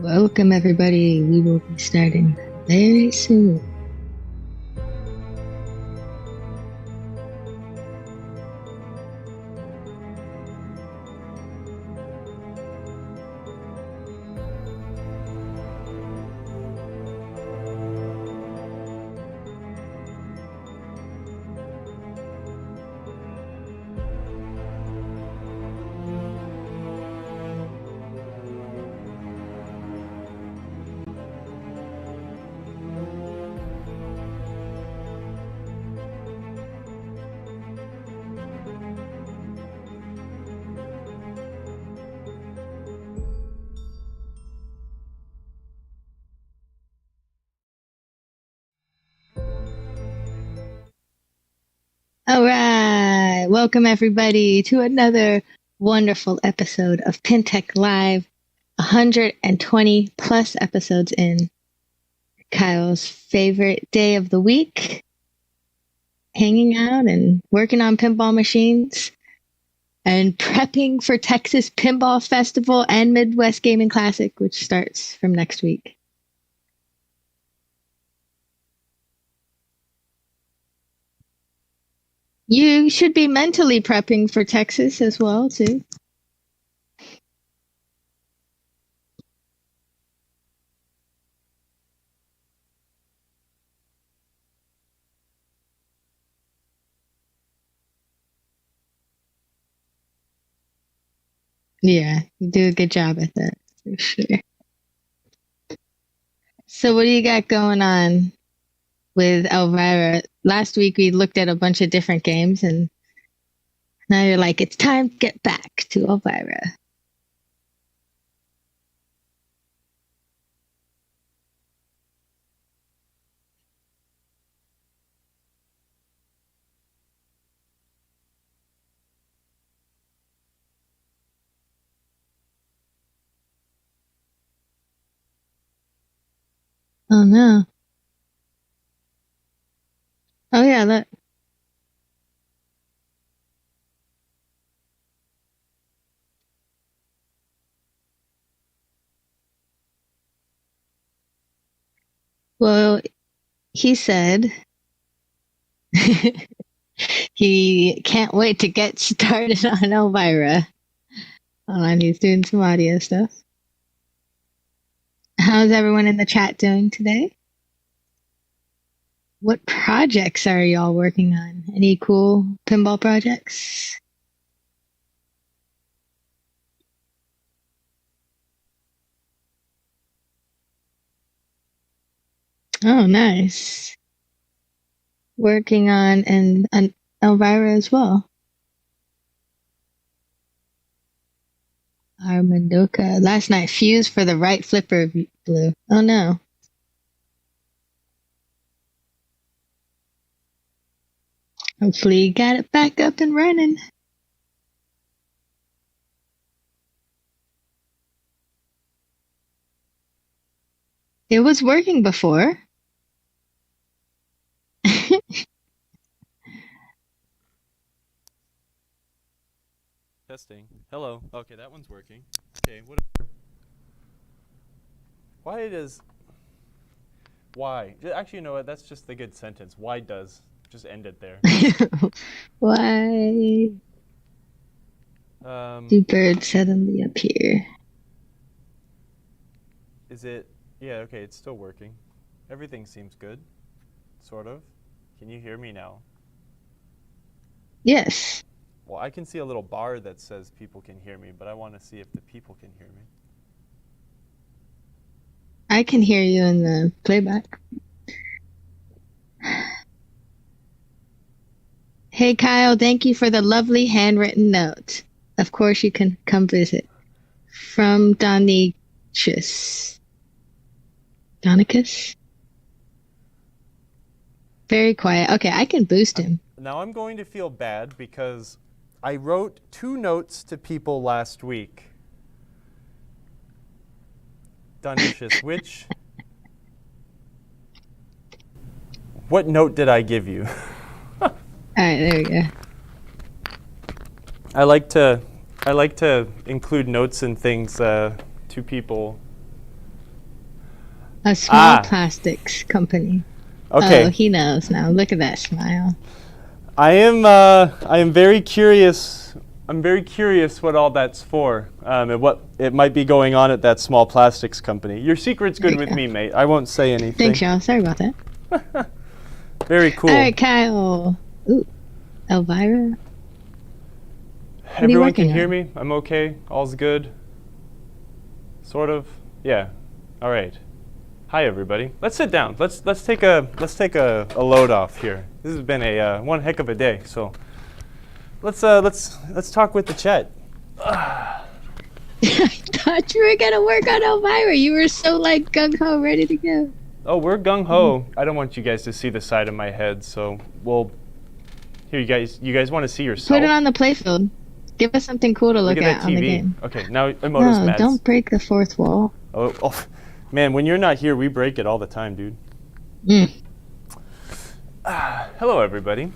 Welcome, everybody. We will be starting very soon. All right. Welcome, everybody, to another wonderful episode of PinTech Live. 120 plus episodes in. Kyle's favorite day of the week. Hanging out and working on pinball machines and prepping for Texas Pinball Festival and Midwest Gaming Classic, which starts from next week. You should be mentally prepping for Texas as well, too. Yeah, you do a good job at that, for sure. So what do you got going on with Elvira? Last week we looked at a bunch of different games, and now you're like, it's time to get back to Elvira. Oh no. Oh yeah, that. Well, he said he can't wait to get started on Elvira. And he's doing some audio stuff. How's everyone in the chat doing today? What projects are y'all working on? Any cool pinball projects? Oh, nice. Working on an Elvira as well. Armandoka. Last night, fuse for the right flipper blew. Oh no. Hopefully you got it back up and running. It was working before. Testing. Hello. Okay, that one's working. Okay, whatever. Why? Actually, you know what? That's just the good sentence. Why does? Just end it there. Why do birds suddenly appear? Is it? Yeah, okay, it's still working. Everything seems good. Sort of. Can you hear me now? Yes. Well, I can see a little bar that says people can hear me, but I want to see if the people can hear me. I can hear you in the playback. Hey, Kyle, thank you for the lovely handwritten note. Of course, you can come visit. From Donicus. Donicus? Very quiet. Okay, I can boost him. Now I'm going to feel bad because I wrote 2 notes to people last week. Donicious, what note did I give you? All right, there we go. I like to include notes and things to people. A small plastics company. Okay. Oh, he knows now. Look at that smile. I am very curious. I'm very curious what all that's for, and what it might be going on at that small plastics company. Your secret's good with me, mate. I won't say anything. Thanks, y'all. Sorry about that. Very cool. All right, Kyle. Ooh, Elvira. Everyone can hear me? I'm okay? All's good? Sort of? Yeah. All right. Hi, everybody. Let's sit down. Let's take a load off here. This has been a one heck of a day. So let's talk with the chat. I thought you were gonna work on Elvira. You were so like gung ho, ready to go. Oh, we're gung ho. I don't want you guys to see the side of my head, so we'll. Here, you guys want to see yourself? Put it on the playfield. Give us something cool to look at on the game. Okay, now Emoto's mad. Don't break the fourth wall. Oh, man, when you're not here, we break it all the time, dude. Hello, everybody.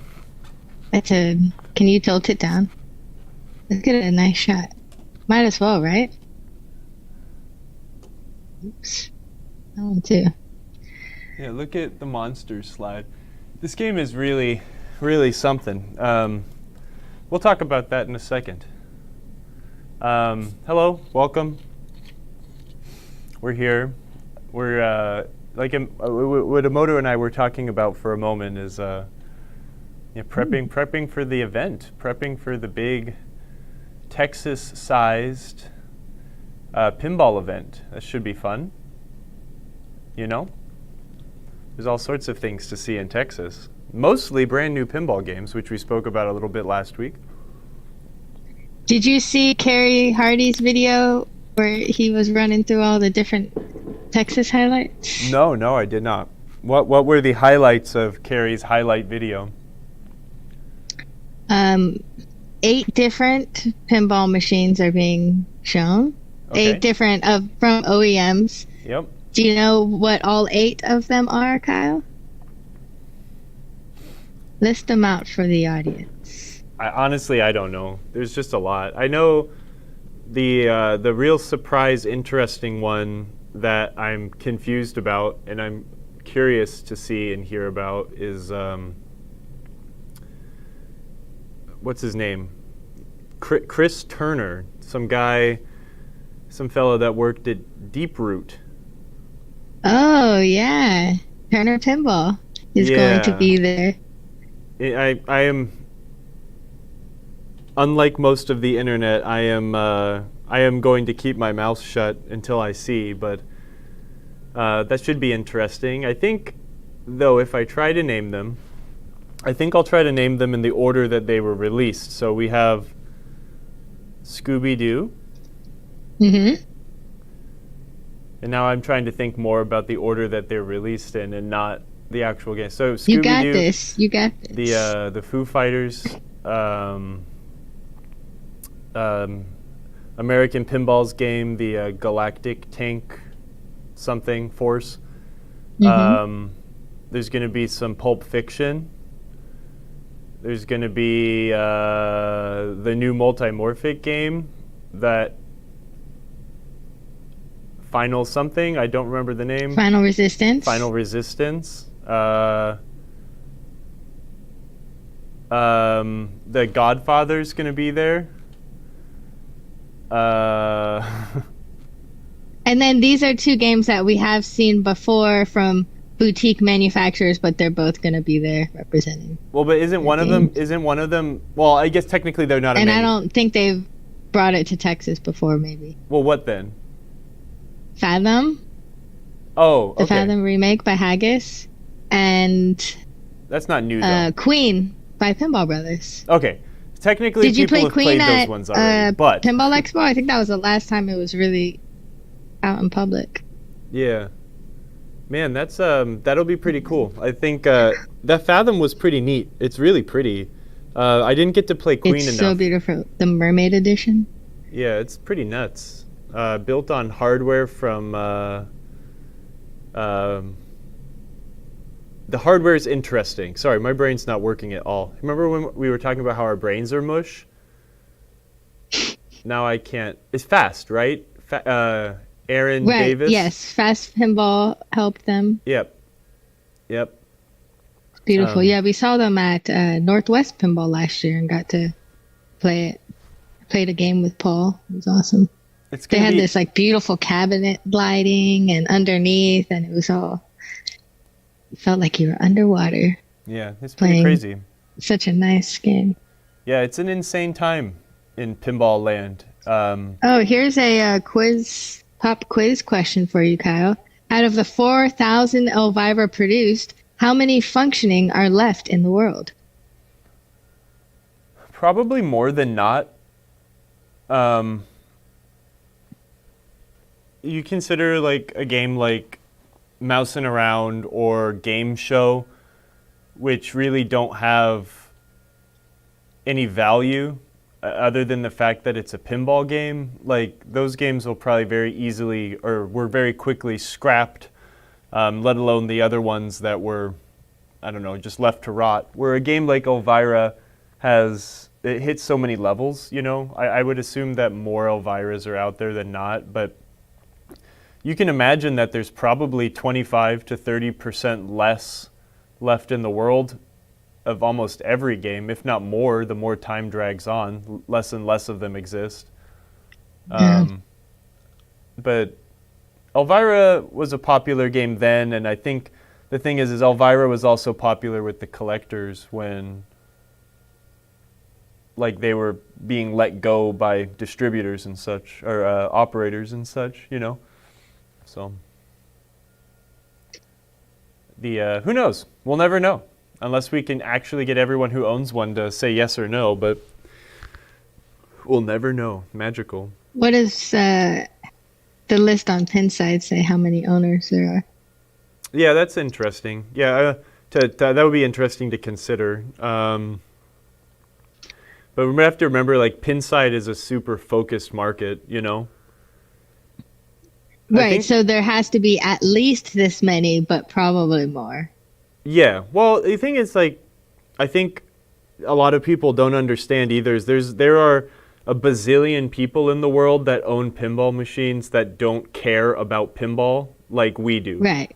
Can you tilt it down? Let's get a nice shot. Might as well, right? Oops. That one too. Yeah, look at the monsters slide. This game is really, really something. We'll talk about that in a second. Hello, welcome. We're here. We're what Emoto and I were talking about for a moment is prepping for the event, prepping for the big Texas-sized pinball event. That should be fun. You know, there's all sorts of things to see in Texas. Mostly brand new pinball games, which we spoke about a little bit last week. Did you see Kerry Hardy's video where he was running through all the different Texas highlights? No, I did not. What were the highlights of Kerry's highlight video? 8 different pinball machines are being shown. Okay. 8 different from OEMs. Yep. Do you know what all 8 of them are, Kyle? List them out for the audience. Honestly, I don't know. There's just a lot. I know the real surprise, interesting one that I'm confused about and I'm curious to see and hear about is what's his name? Chris Turner, some fellow that worked at Deep Root. Oh yeah, Turner Pinball is going to be there. I am, unlike most of the internet, I am going to keep my mouth shut until I see, but that should be interesting. I think, though, if I try to name them, I think I'll try to name them in the order that they were released. So we have Scooby-Doo. Mm-hmm. And now I'm trying to think more about the order that they're released in and not the actual game. So Scooby-Doo, you got this. You got this. The Foo Fighters, American Pinball's game, the Galactic Tank something Force. There's going to be some Pulp Fiction. There's going to be the new multimorphic game that Final something. I don't remember the name. Final Resistance. Final Resistance. The Godfather's going to be there. And then these are two games that we have seen before from boutique manufacturers, but they're both going to be there representing. Well, but isn't one of them? Well, I guess technically they're not. And I don't think they've brought it to Texas before. Maybe. Well, what then? Fathom. Oh, okay. The Fathom remake by Haggis, and that's not new though. Queen by Pinball Brothers. Okay, technically did you people play have Queen played at those ones already, but Pinball Expo? I think that was the last time it was really out in public. Yeah, man, that's that'll be pretty cool. I think that Fathom was pretty neat. It's really pretty. I didn't get to play Queen enough. It's so beautiful. The Mermaid Edition. Yeah, it's pretty nuts. Built on hardware from the hardware is interesting. Sorry, my brain's not working at all. Remember when we were talking about how our brains are mush? Now I can't. It's fast, right? Aaron Davis? Yes, Fast Pinball helped them. Yep. Beautiful. Yeah, we saw them at Northwest Pinball last year and got to play it. Played a game with Paul. It was awesome. They had this like beautiful cabinet lighting and underneath, and it was all. It felt like you were underwater. Yeah, it's pretty crazy. Such a nice game. Yeah, it's an insane time in pinball land. Here's a pop quiz question for you, Kyle. Out of the 4,000 Elvira produced, how many functioning are left in the world? Probably more than not. You consider like a game like Mousing Around or Game Show, which really don't have any value other than the fact that it's a pinball game. Like those games will probably very easily or were very quickly scrapped, let alone the other ones that were, I don't know, just left to rot. Where a game like Elvira it hits so many levels, you know. I would assume that more Elviras are out there than not, but you can imagine that there's probably 25 to 30% less left in the world of almost every game, if not more. The more time drags on, less and less of them exist. But Elvira was a popular game then, and I think the thing is Elvira was also popular with the collectors when like they were being let go by distributors and such, or operators and such, you know. So who knows? We'll never know unless we can actually get everyone who owns one to say yes or no, but we'll never know. Magical. What does the list on Pinside say how many owners there are? Yeah, that's interesting. Yeah, that would be interesting to consider. But we have to remember, like, Pinside is a super focused market, you know? Right, so there has to be at least this many, but probably more. Yeah, well, the thing is, like, I think a lot of people don't understand either is there are a bazillion people in the world that own pinball machines that don't care about pinball like we do. Right.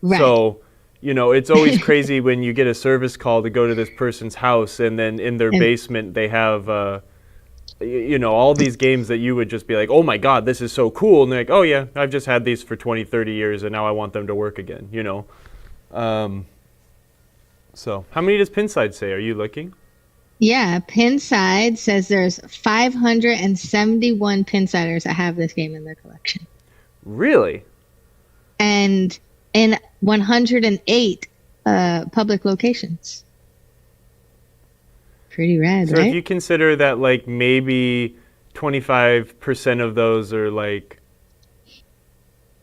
So, you know, it's always crazy when you get a service call to go to this person's house and then in their basement they have you know, all these games that you would just be like, oh my God, this is so cool. And they're like, oh yeah, I've just had these for 20, 30 years and now I want them to work again, you know. So how many does Pinside say? Are you looking? Yeah, Pinside says there's 571 Pinsiders that have this game in their collection. Really? And in 108 public locations. Pretty rad, so right? If you consider that like maybe 25% of those are like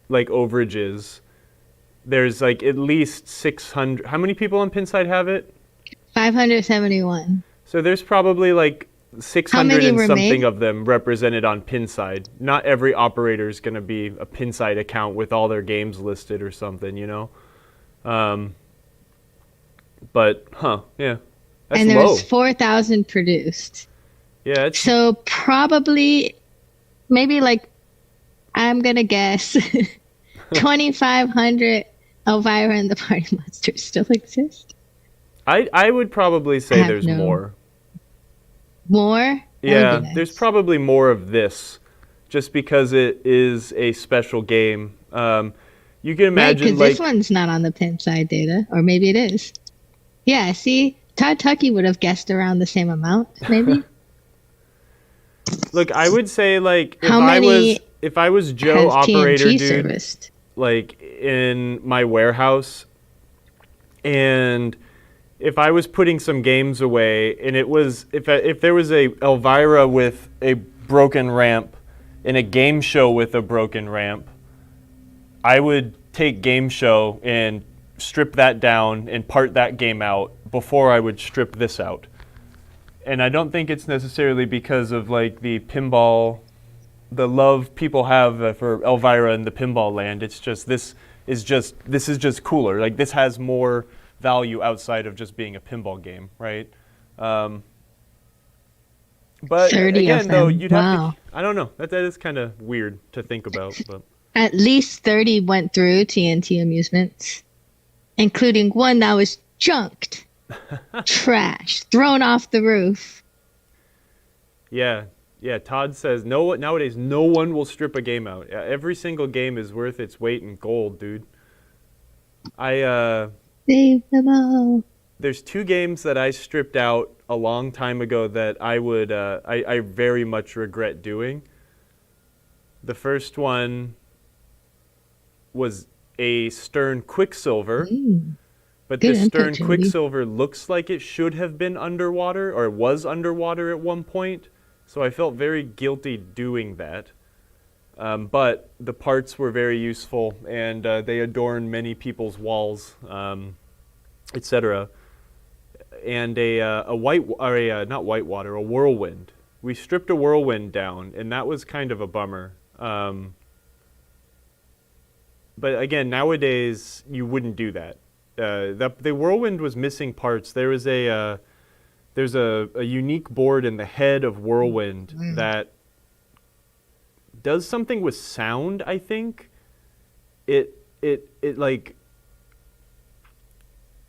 overages, there's like at least 600. How many people on Pinside have it? 571. So there's probably like 600 and something made? of them represented on Pinside. Not every operator is going to be a Pinside account with all their games listed or something, you know? But yeah, that's And there low. was 4,000 produced. Yeah, it's So probably, maybe like, I'm gonna guess 2,500 Elvira and the Party Monsters still exist. I would probably I say have there's no more. more. That would be Yeah, there's nice. probably more of this, just because it is a special game. You can Right, imagine because this like one's not on the Pinside data, or maybe it is. Yeah, see, Todd Tucky would have guessed around the same amount, maybe. look, I would say like How many if I was Joe has operator TNG dude, serviced? like in my warehouse, and if I was putting some games away and it was if there was a Elvira with a broken ramp in a game show with a broken ramp, I would take game show and strip that down and part that game out before I would strip this out. And I don't think it's necessarily because of like the pinball, the love people have for Elvira and the pinball land. It's just this is just cooler. Like this has more value outside of just being a pinball game, right? But 30 of again, though, them. you'd have to. Wow. I don't know. That is kind of weird to think about. But At least 30 went through TNT Amusements, including one that was junked, trash, thrown off the roof. yeah, Todd says no. Nowadays, no one will strip a game out. Every single game is worth its weight in gold, dude. Save them all. There's two games that I stripped out a long time ago that I would I very much regret doing. The first one was a Stern Quicksilver, but Good this input, Stern Jody. Quicksilver looks like it should have been underwater or was underwater at one point, so I felt very guilty doing that. But the parts were very useful, and they adorn many people's walls, etc. And a white or a not whitewater, a whirlwind. We stripped a whirlwind down, and that was kind of a bummer. But again, nowadays you wouldn't do that. The whirlwind was missing parts. There was there's a unique board in the head of whirlwind that does something with sound. I think it like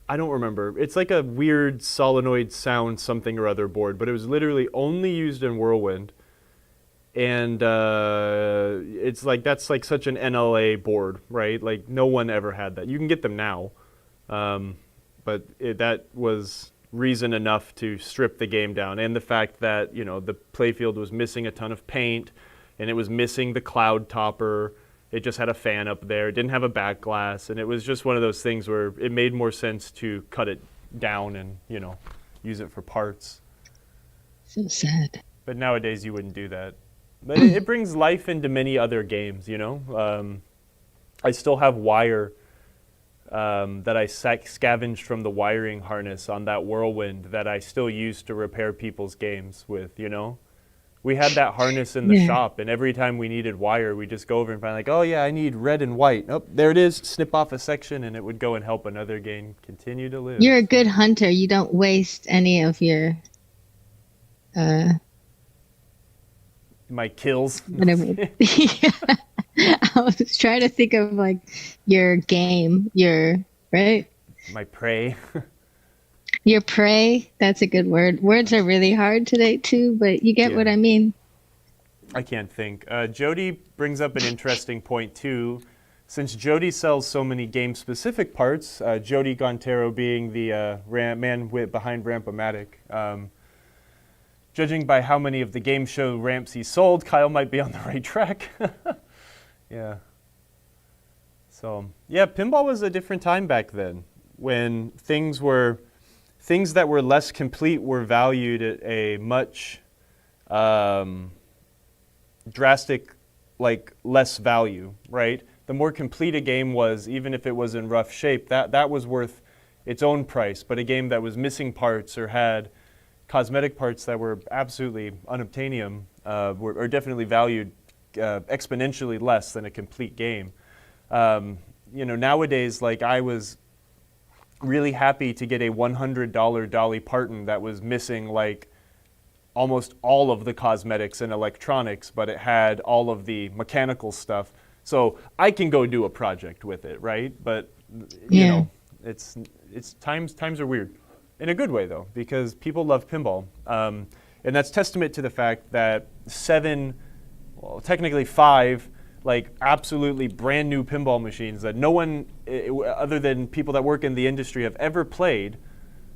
I don't remember. It's like a weird solenoid sound something or other board, but it was literally only used in whirlwind. And it's like that's like such an NLA board, right? Like no one ever had that. You can get them now, but that was reason enough to strip the game down. And the fact that the playfield was missing a ton of paint, and it was missing the cloud topper. It just had a fan up there. It didn't have a back glass, and it was just one of those things where it made more sense to cut it down and use it for parts. So sad. But nowadays you wouldn't do that. But it brings life into many other games, I still have wire that I scavenged from the wiring harness on that whirlwind that I still use to repair people's games with, We had that harness in the shop, and every time we needed wire, we just go over and find like, oh yeah, I need red and white. Oh, there it is. Snip off a section, and it would go and help another game continue to live. You're a good hunter. You don't waste any of your my kills. Whatever. Yeah. I was trying to think of like your game, right? My prey. Your prey. That's a good word. Words are really hard today too, but you get what I mean. I can't think. Jody brings up an interesting point too. Since Jody sells so many game-specific parts, Jody Gontero being the man behind Ramp-O-Matic, judging by how many of the game show ramps he sold, Kyle might be on the right track. Yeah. So, yeah, pinball was a different time back then when things that were less complete were valued at a much drastic, like less value, right? The more complete a game was, even if it was in rough shape, that was worth its own price. But a game that was missing parts or had cosmetic parts that were absolutely unobtainium are definitely valued exponentially less than a complete game. Nowadays, like I was really happy to get a $100 Dolly Parton that was missing like almost all of the cosmetics and electronics, but it had all of the mechanical stuff. So I can go do a project with it, right? But you know, it's times are weird, in a good way though, because people love pinball, and that's testament to the fact that 7, well, technically 5, like absolutely brand new pinball machines that no one other than people that work in the industry have ever played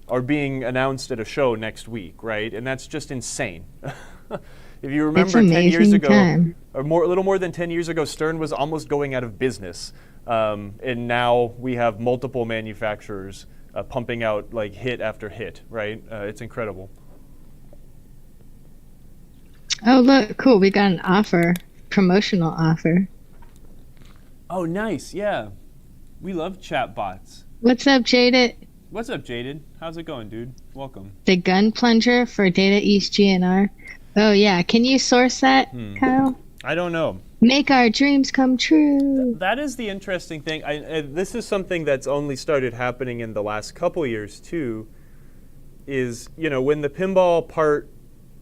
are being announced at a show next week, right? And that's just insane. If you remember 10 years ago, or a little more than 10 years ago, Stern was almost going out of business. And now we have multiple manufacturers pumping out like hit after hit, right? It's incredible. Oh, look, cool. We got an offer, promotional offer. Oh, nice. Yeah. We love chat bots. What's up, Jaded? What's up, Jaded? How's it going, dude? Welcome. The gun plunger for Data East GNR. Oh, yeah. Can you source that, Kyle? I don't know. Make our dreams come true. That is the interesting thing. This is something that's only started happening in the last couple years, too, is, you know, when the pinball part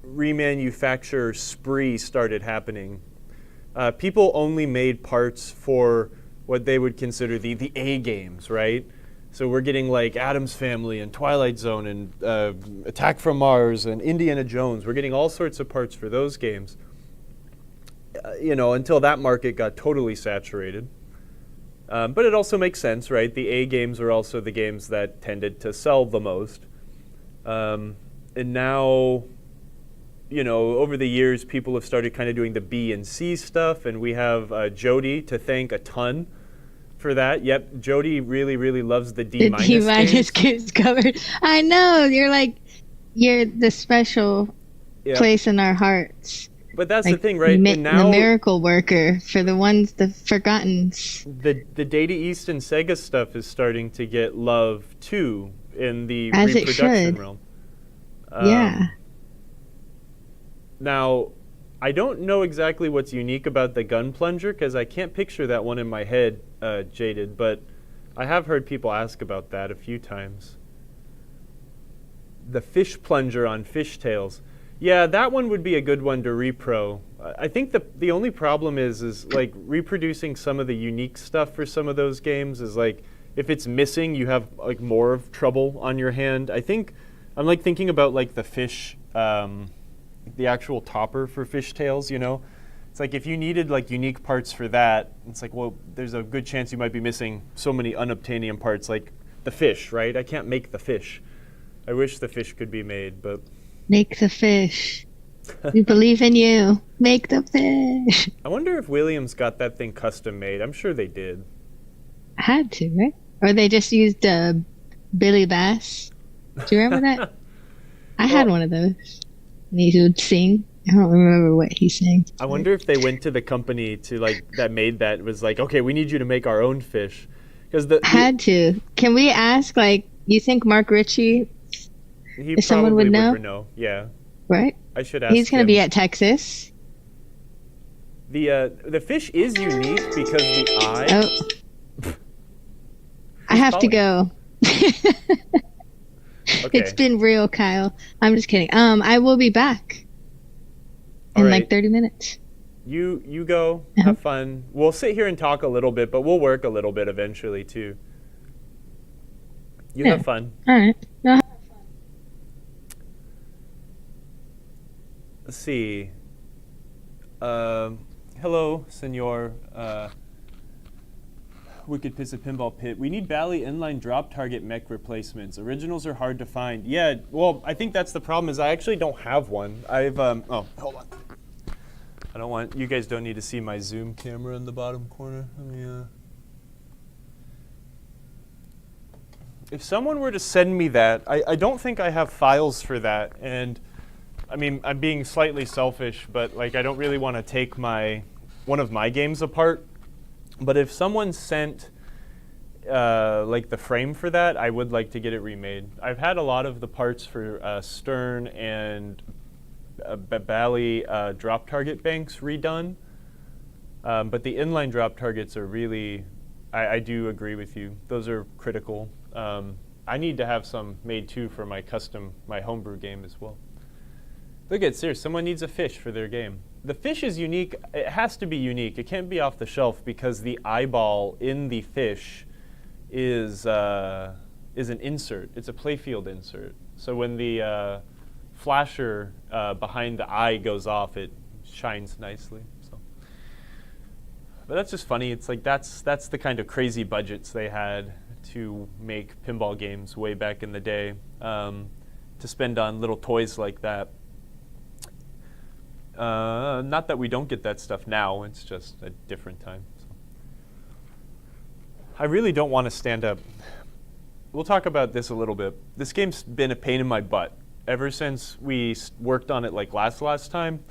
remanufacture spree started happening, people only made parts for what they would consider the A games, right? So we're getting like Addams Family and Twilight Zone and Attack from Mars and Indiana Jones. We're getting all sorts of parts for those games, you know, until that market got totally saturated. But it also makes sense, right? The A games are also the games that tended to sell the most. And now, you know, over the years, people have started kind of doing the B and C stuff, and we have Jody to thank a ton for that. Yep, Jody really, really loves the D minus. The D minus games covered. I know, you're the special place in our hearts. But that's like the thing, right? And now, the miracle worker for the ones, the forgotten. The Data East and Sega stuff is starting to get love too in the as reproduction realm. Yeah. Now, I don't know exactly what's unique about the gun plunger because I can't picture that one in my head, Jaded, but I have heard people ask about that a few times. The fish plunger on fishtails. Yeah, that one would be a good one to repro. I think the only problem is like reproducing some of the unique stuff for some of those games is like if it's missing, you have like more of trouble on your hand. I think I'm like thinking about like the fish, the actual topper for fishtails, you know? It's like if you needed like unique parts for that, it's like, well, there's a good chance you might be missing so many unobtainium parts like the fish, right? I can't make the fish. I wish the fish could be made, but... Make the fish. We believe in you. Make the fish. I wonder if Williams got that thing custom made. I'm sure they did. Had to, right? Or they just used Billy Bass. Do you remember that? I had one of those. And he would sing. I don't remember what he sang. I wonder if they went to the company to like that made that was like, okay, we need you to make our own fish, because had to. Can we ask? Like, you think Mark Ritchie? If someone would know. Yeah. Right. I should ask. He's going to be at Texas. The fish is unique because the eye. Oh. I have to go. Okay. It's been real, Kyle. I'm just kidding. I will be back in like 30 minutes. You go. Have fun. We'll sit here and talk a little bit, but we'll work a little bit eventually too. You have fun. All right. No. Let's see. Hello, Senor. Wicked Piss of Pinball Pit. We need Bally inline drop target mech replacements. Originals are hard to find. Yeah, well, I think that's the problem is I actually don't have one. I've, oh, hold on. I don't want, you guys don't need to see my zoom camera in the bottom corner. Let me, if someone were to send me that, I don't think I have files for that. And I mean, I'm being slightly selfish, but like I don't really want to take one of my games apart. But if someone sent like the frame for that, I would like to get it remade. I've had a lot of the parts for Stern and Bally drop target banks redone. But the inline drop targets are really, I do agree with you. Those are critical. I need to have some made too for my homebrew game as well. Look at serious. Someone needs a fish for their game. The fish is unique. It has to be unique. It can't be off the shelf because the eyeball in the fish is an insert. It's a Playfield insert. So when the flasher behind the eye goes off, it shines nicely. So, but that's just funny. It's like that's the kind of crazy budgets they had to make pinball games way back in the day, to spend on little toys like that. Not that we don't get that stuff now, it's just a different time. So. I really don't want to stand up. We'll talk about this a little bit. This game's been a pain in my butt ever since we worked on it like last time.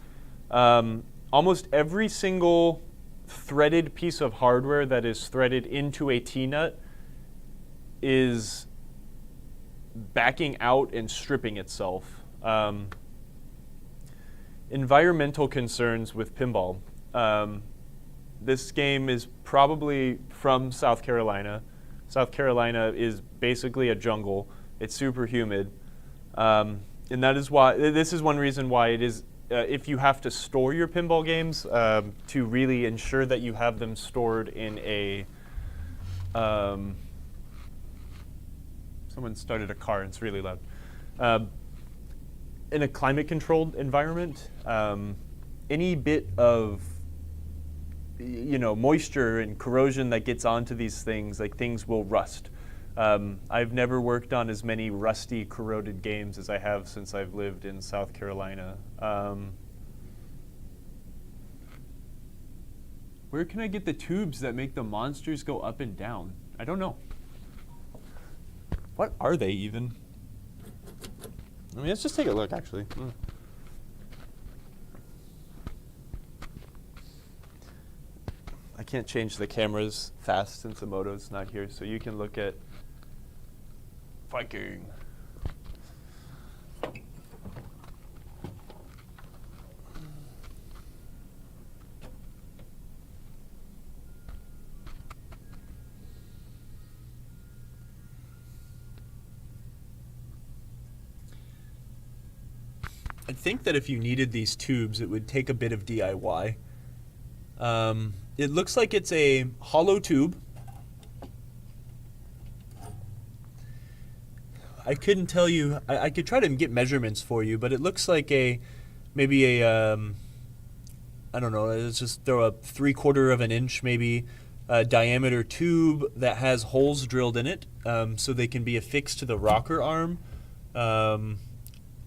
Almost every single threaded piece of hardware that is threaded into a Tnut is backing out and stripping itself. Environmental concerns with pinball. This game is probably from South Carolina. South Carolina is basically a jungle. It's super humid. And that is why, this is one reason why it is, if you have to store your pinball games, to really ensure that you have them stored in a, someone started a car and it's really loud. In a climate-controlled environment, any bit of moisture and corrosion that gets onto these things, like things will rust. I've never worked on as many rusty, corroded games as I have since I've lived in South Carolina. Where can I get the tubes that make the monsters go up and down? I don't know. What are they even? I mean, let's just take a look, actually. I can't change the cameras fast since Emoto's not here, so you can look at Viking. I think that if you needed these tubes, it would take a bit of DIY. It looks like it's a hollow tube. I couldn't tell you. I could try to get measurements for you, but it looks like maybe a I don't know. Let's just throw a 3/4 of an inch maybe diameter tube that has holes drilled in it, so they can be affixed to the rocker arm.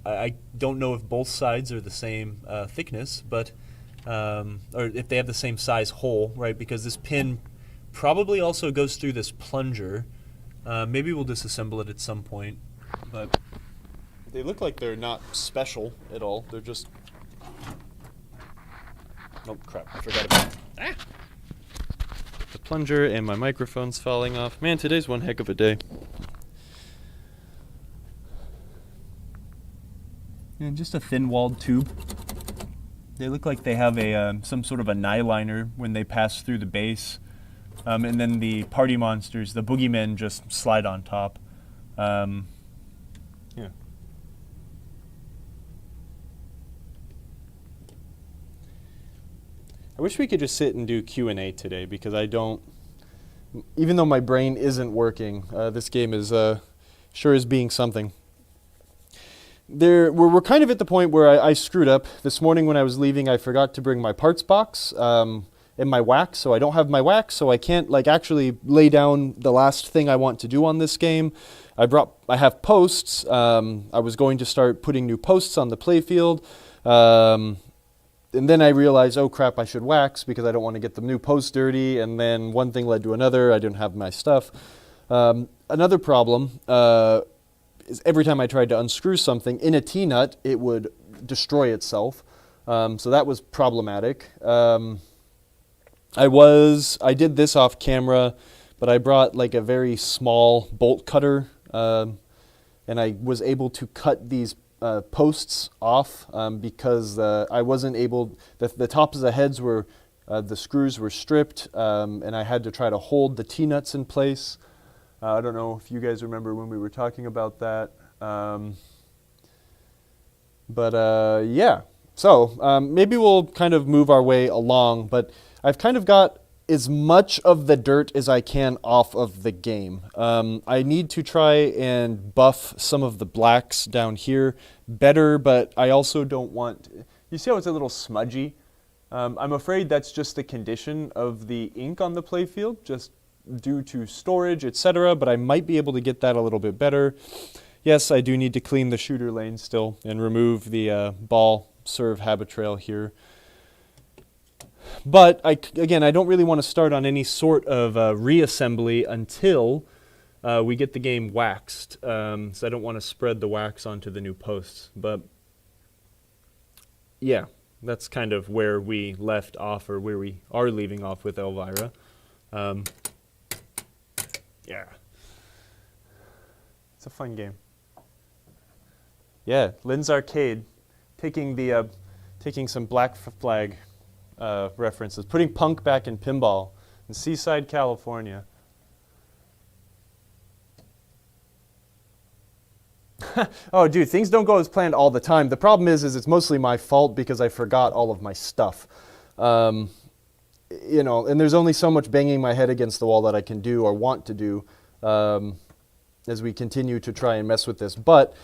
I don't know if both sides are the same thickness, but or if they have the same size hole, right? Because this pin probably also goes through this plunger. Maybe we'll disassemble it at some point, but they look like they're not special at all. They're just... Oh, crap. I forgot about it. Ah! The plunger and my microphone's falling off. Man, today's one heck of a day. And just a thin-walled tube. They look like they have a some sort of a nyliner when they pass through the base. And then the party monsters, the boogeymen, just slide on top. Yeah. I wish we could just sit and do Q&A today, because I don't... Even though my brain isn't working, this game is sure is being something. We're kind of at the point where I screwed up. This morning when I was leaving, I forgot to bring my parts box and my wax, so I don't have my wax, so I can't actually lay down the last thing I want to do on this game. I have posts. I was going to start putting new posts on the Playfield, and then I realized, oh crap, I should wax because I don't want to get the new posts dirty, and then one thing led to another. I didn't have my stuff. Another problem is every time I tried to unscrew something in a Tnut, it would destroy itself. So that was problematic. I did this off camera, but I brought a very small bolt cutter, and I was able to cut these posts off because I wasn't able, the tops of the heads were, the screws were stripped, and I had to try to hold the Tnuts in place. I don't know if you guys remember when we were talking about that. Yeah. So maybe we'll kind of move our way along, but I've kind of got as much of the dirt as I can off of the game. I need to try and buff some of the blacks down here better, but I also don't want... You see how it's a little smudgy? I'm afraid that's just the condition of the ink on the playfield, just due to storage, etc., but I might be able to get that a little bit better. Yes, I do need to clean the shooter lane still and remove the ball serve habit trail here. But, again, I don't really want to start on any sort of reassembly until we get the game waxed. So I don't want to spread the wax onto the new posts. But, yeah, that's kind of where we left off, or where we are leaving off with Elvira. Yeah. It's a fun game. Yeah, Lynn's Arcade, taking some Black Flag references, putting punk back in pinball in Seaside, California. Oh, dude, things don't go as planned all the time. The problem is it's mostly my fault because I forgot all of my stuff. You know, and there's only so much banging my head against the wall that I can do or want to do as we continue to try and mess with this. But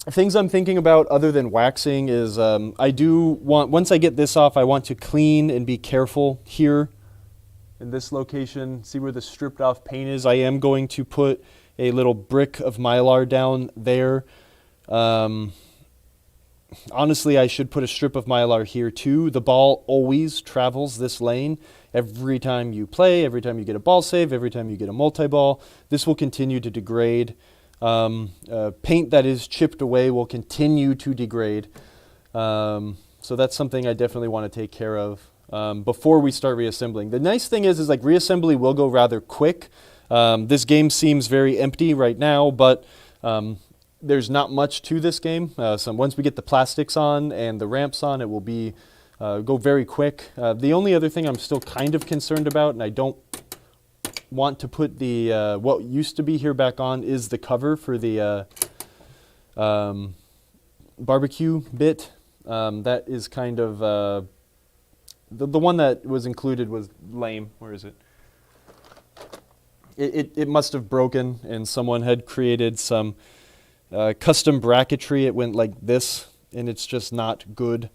things I'm thinking about other than waxing is I do want, once I get this off, I want to clean and be careful here in this location. See where the stripped off paint is? I am going to put a little brick of Mylar down there. Honestly, I should put a strip of Mylar here too. The ball always travels this lane. Every time you play, every time you get a ball save, every time you get a multi-ball, this will continue to degrade. Paint that is chipped away will continue to degrade. So that's something I definitely want to take care of before we start reassembling. The nice thing is like reassembly will go rather quick. This game seems very empty right now, but there's not much to this game. So once we get the plastics on and the ramps on, it will be go very quick. The only other thing I'm still kind of concerned about, and I don't want to put the what used to be here back on, is the cover for the barbecue bit. That is kind of the one that was included was lame. Where is it? It must have broken, and someone had created some custom bracketry. It went like this, and it's just not good.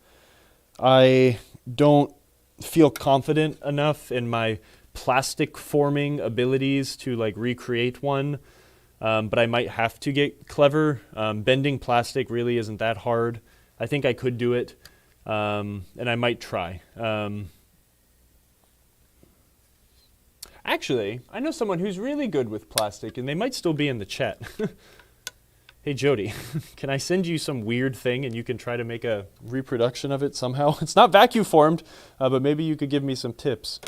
I don't feel confident enough in my plastic forming abilities to like recreate one, but I might have to get clever. Bending plastic really isn't that hard. I think I could do it, and I might try. Actually, I know someone who's really good with plastic, and they might still be in the chat. Hey, Jody, can I send you some weird thing and you can try to make a reproduction of it somehow? It's not vacuum formed, but maybe you could give me some tips.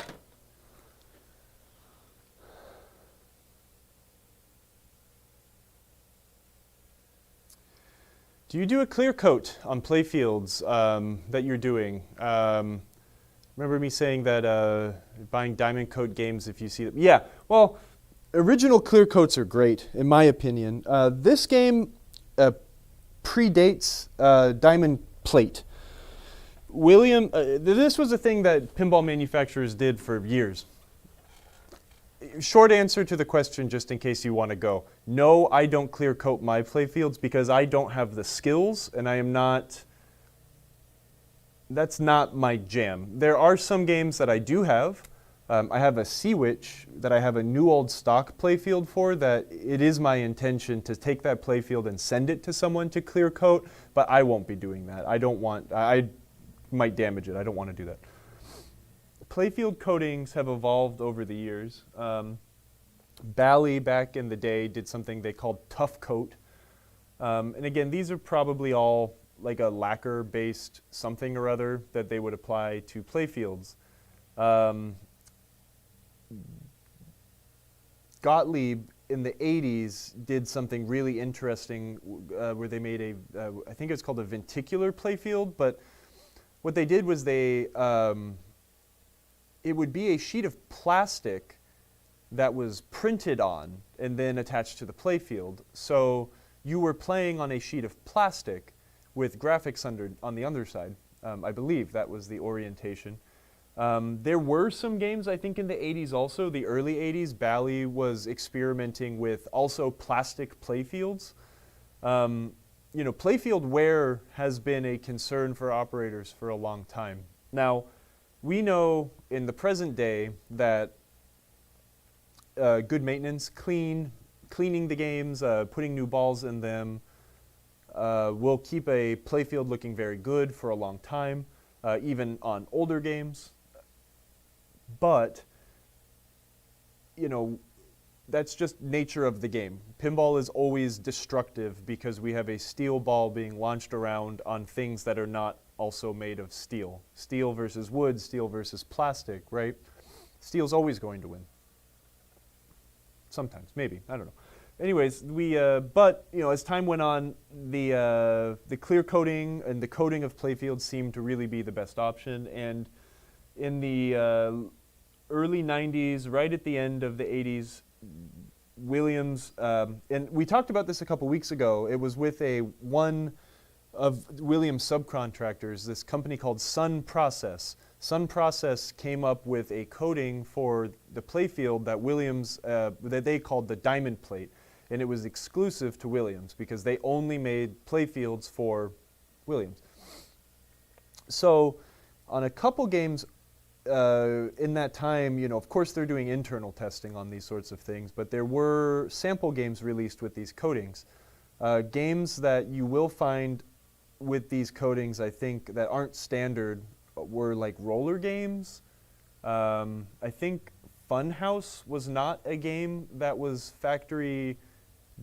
Do you do a clear coat on playfields that you're doing? Remember me saying that buying diamond coat games if you see them? Yeah, well, original clear coats are great, in my opinion. This game predates diamond plate. This was a thing that pinball manufacturers did for years. Short answer to the question, just in case you want to go. No, I don't clear coat my playfields because I don't have the skills, and I am not... That's not my jam. There are some games that I do have. I have a Sea Witch that I have a new old stock playfield for that it is my intention to take that playfield and send it to someone to clear coat, but I won't be doing that. I might damage it. I don't want to do that. Playfield coatings have evolved over the years. Bally back in the day did something they called Tough Coat. And again, these are probably all like a lacquer-based something or other that they would apply to playfields. Gottlieb in the 80s did something really interesting where they made I think it's called a venticular playfield, but what they did was it would be a sheet of plastic that was printed on and then attached to the playfield. So you were playing on a sheet of plastic with graphics on the underside. I believe that was the orientation. There were some games, I think, in the 80s also. The early 80s, Bally was experimenting with also plastic playfields. Playfield wear has been a concern for operators for a long time. Now, we know in the present day that good maintenance, cleaning the games, putting new balls in them, will keep a playfield looking very good for a long time, even on older games. But, that's just nature of the game. Pinball is always destructive because we have a steel ball being launched around on things that are not also made of steel. Steel versus wood, steel versus plastic, right? Steel's always going to win. Sometimes, maybe, I don't know. Anyways, but as time went on, the clear coating and the coating of playfields seemed to really be the best option. And in the early 90s, right at the end of the 80s, Williams, and we talked about this a couple weeks ago. It was with one of Williams' subcontractors, this company called Sun Process. Sun Process came up with a coating for the playfield that Williams, that they called the diamond plate. And it was exclusive to Williams because they only made playfields for Williams. So on a couple games in that time, of course they're doing internal testing on these sorts of things, but there were sample games released with these coatings. Games that you will find with these coatings, I think, that aren't standard were like roller games. I think Funhouse was not a game that was factory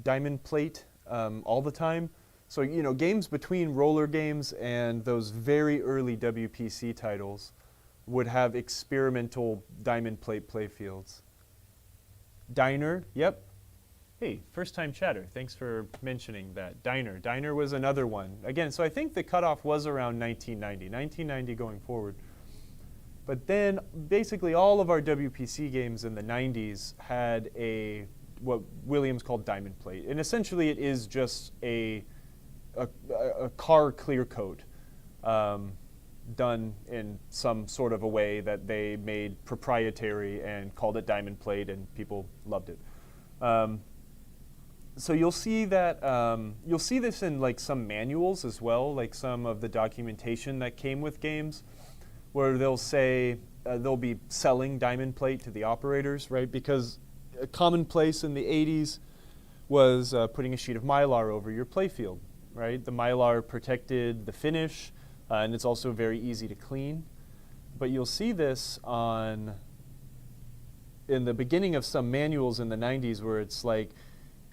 diamond plate all the time. So, games between roller games and those very early WPC titles would have experimental diamond plate playfields. Diner, yep. Hey, first time chatter, thanks for mentioning that. Diner was another one. Again, so I think the cutoff was around 1990 going forward. But then basically all of our WPC games in the 90s had what Williams called diamond plate. And essentially it is just a car clear coat done in some sort of a way that they made proprietary and called it diamond plate, and people loved it. So you'll see that you'll see this in like some manuals as well, like some of the documentation that came with games, where they'll say they'll be selling diamond plate to the operators, right? Because a commonplace in the 80s was putting a sheet of Mylar over your playfield, right? The Mylar protected the finish, and it's also very easy to clean. But you'll see this in the beginning of some manuals in the 90s where it's like,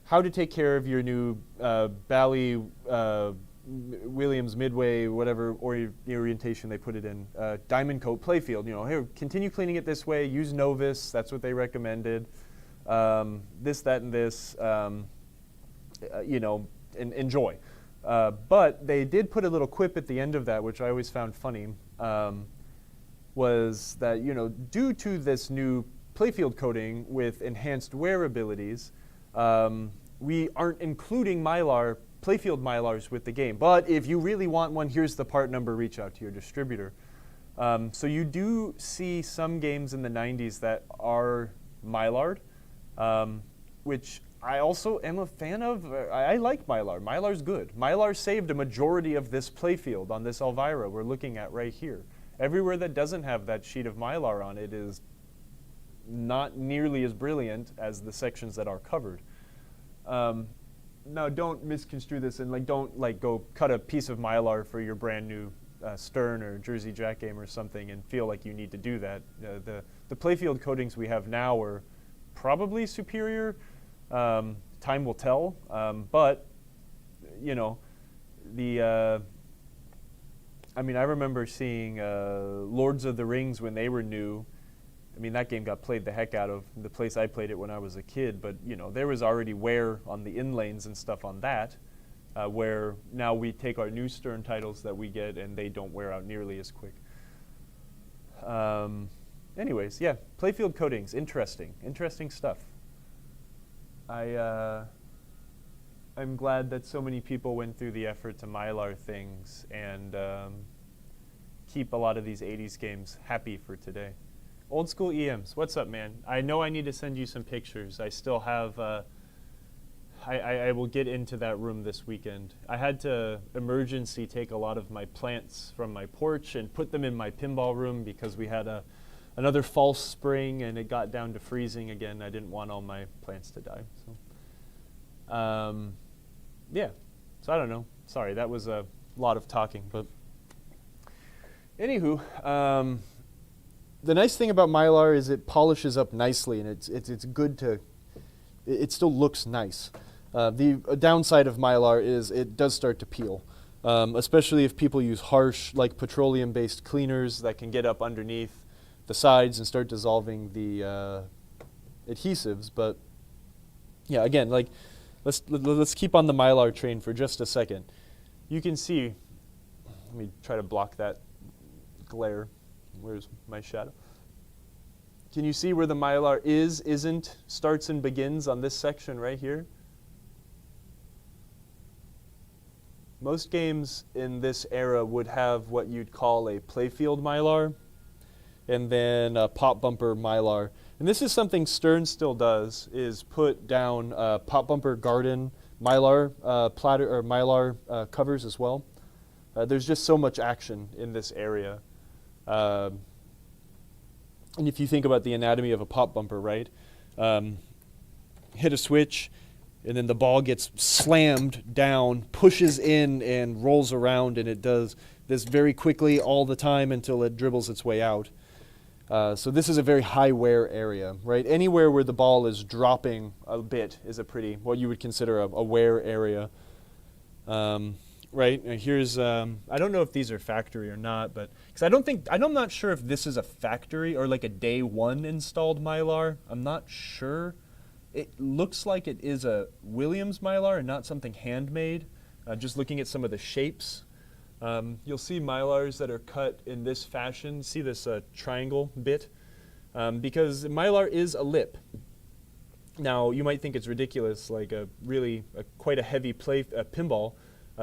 how to take care of your new Bally Williams Midway, whatever orientation they put it in, diamond coat playfield. Here, continue cleaning it this way, use Novus, that's what they recommended. This, that, and this, enjoy. But they did put a little quip at the end of that, which I always found funny, was that, due to this new playfield coating with enhanced wear abilities, we aren't including playfield Mylars with the game. But if you really want one, here's the part number, reach out to your distributor. So you do see some games in the 90s that are Mylar'd, which I also am a fan of. I like Mylar. Mylar's good. Mylar saved a majority of this playfield on this Elvira we're looking at right here. Everywhere that doesn't have that sheet of Mylar on it is not nearly as brilliant as the sections that are covered. Now, don't misconstrue this and don't go cut a piece of Mylar for your brand new Stern or Jersey Jack game or something and feel like you need to do that. The playfield coatings we have now are probably superior. Time will tell, but I remember seeing Lords of the Rings when they were new. That game got played the heck out of the place I played it when I was a kid, but there was already wear on the inlanes and stuff on that, where now we take our new Stern titles that we get and they don't wear out nearly as quick. Anyways, yeah, Playfield coatings, interesting stuff. I'm glad that so many people went through the effort to Mylar things and keep a lot of these 80s games happy for today. Old school EMs, what's up, man? I know I need to send you some pictures. I still have, I will get into that room this weekend. I had to emergency take a lot of my plants from my porch and put them in my pinball room because we had another false spring and it got down to freezing again. I didn't want all my plants to die. So, yeah, so I don't know. Sorry, that was a lot of talking, but anywho, the nice thing about Mylar is it polishes up nicely and it's good to, it still looks nice. The downside of Mylar is it does start to peel, especially if people use harsh, like petroleum-based cleaners that can get up underneath the sides and start dissolving the adhesives. But yeah, again, like let's keep on the Mylar train for just a second. You can see, let me try to block that glare. Where's my shadow? Can you see where the Mylar is, isn't, starts and begins on this section right here? Most games in this era would have what you'd call a Playfield Mylar and then a pop bumper Mylar. And this is something Stern still does, is put down pop bumper garden Mylar platter or Mylar covers as well. There's just so much action in this area. And if you think about the anatomy of a pop bumper, right? Hit a switch, and then the ball gets slammed down, pushes in, and rolls around, and it does this very quickly all the time until it dribbles its way out. So this is a very high wear area, right? Anywhere where the ball is dropping a bit is a pretty, what you would consider a wear area. Right, and here's, I don't know if these are factory or not, but, because I'm not sure if this is a factory or like a day one installed Mylar. I'm not sure. It looks like it is a Williams Mylar and not something handmade. Just looking at some of the shapes. You'll see Mylars that are cut in this fashion. See this triangle bit? Because Mylar is a lip. Now, you might think it's ridiculous, like quite a heavy pinball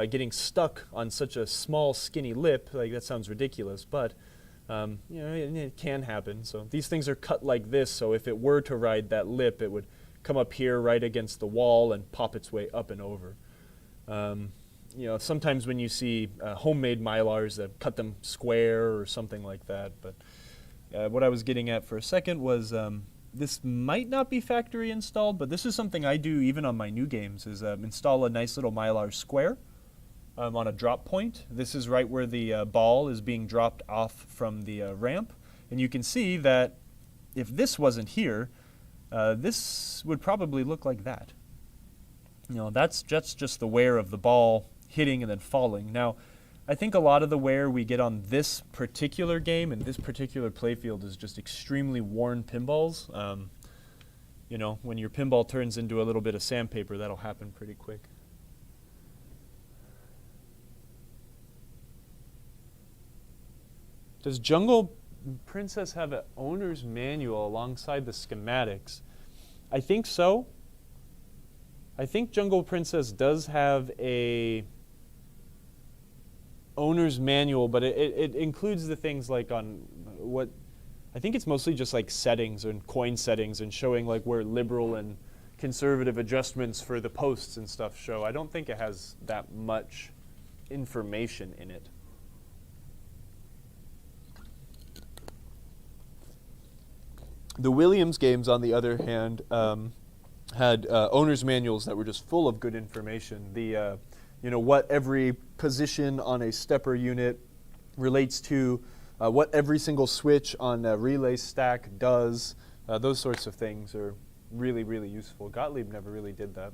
getting stuck on such a small, skinny lip. Like, that sounds ridiculous, but it can happen. So these things are cut like this, so if it were to ride that lip, it would come up here right against the wall and pop its way up and over. Sometimes when you see homemade Mylars that cut them square or something like that, but what I was getting at for a second was this might not be factory installed, but this is something I do even on my new games, is install a nice little Mylar square on a drop point. This is right where the ball is being dropped off from the ramp, and you can see that if this wasn't here, this would probably look like that. That's just the wear of the ball hitting and then falling. Now, I think a lot of the wear we get on this particular game and this particular playfield is just extremely worn pinballs. When your pinball turns into a little bit of sandpaper, that'll happen pretty quick. Does Jungle Princess have an owner's manual alongside the schematics? I think so. I think Jungle Princess does have a owner's manual, but it includes the things like on what, I think it's mostly just like settings and coin settings and showing like where liberal and conservative adjustments for the posts and stuff show. I don't think it has that much information in it. The Williams games, on the other hand, had owner's manuals that were just full of good information. The what every position on a stepper unit relates to, what every single switch on a relay stack does. Those sorts of things are really, really useful. Gottlieb never really did that.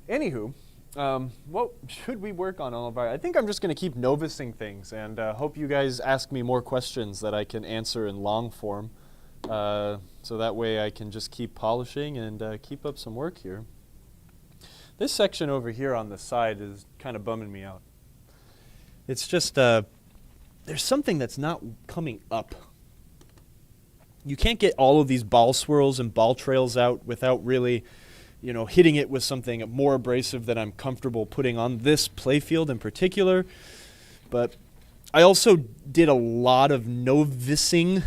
Anywho, what should we work on all of our? I think I'm just going to keep novicing things and hope you guys ask me more questions that I can answer in long form. So that way I can just keep polishing and keep up some work here. This section over here on the side is kind of bumming me out. It's just, there's something that's not coming up. You can't get all of these ball swirls and ball trails out without really, hitting it with something more abrasive than I'm comfortable putting on this playfield in particular. But I also did a lot of novying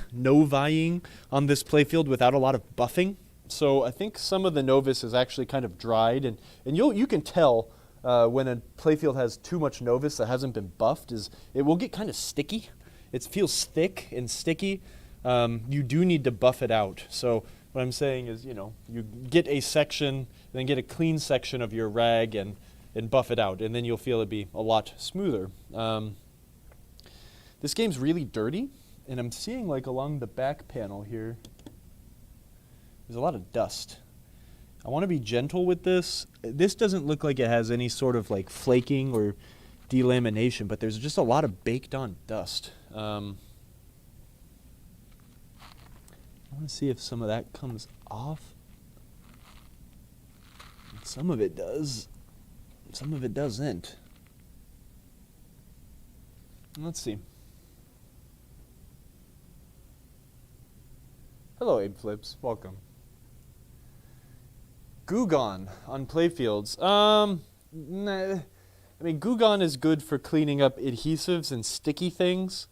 on this playfield without a lot of buffing. So I think some of the novice is actually kind of dried, and you can tell when a playfield has too much novice that hasn't been buffed, is it will get kind of sticky. It feels thick and sticky. You do need to buff it out. So what I'm saying is, you get a section, then get a clean section of your rag and buff it out, and then you'll feel it be a lot smoother. This game's really dirty, and I'm seeing like along the back panel here, there's a lot of dust. I want to be gentle with this. This doesn't look like it has any sort of like flaking or delamination, but there's just a lot of baked on dust. I want to see if some of that comes off. Some of it does. Some of it doesn't. Let's see. Hello, Abe Flips. Welcome. Goo Gone on playfields. Nah, I mean, Goo Gone is good for cleaning up adhesives and sticky things.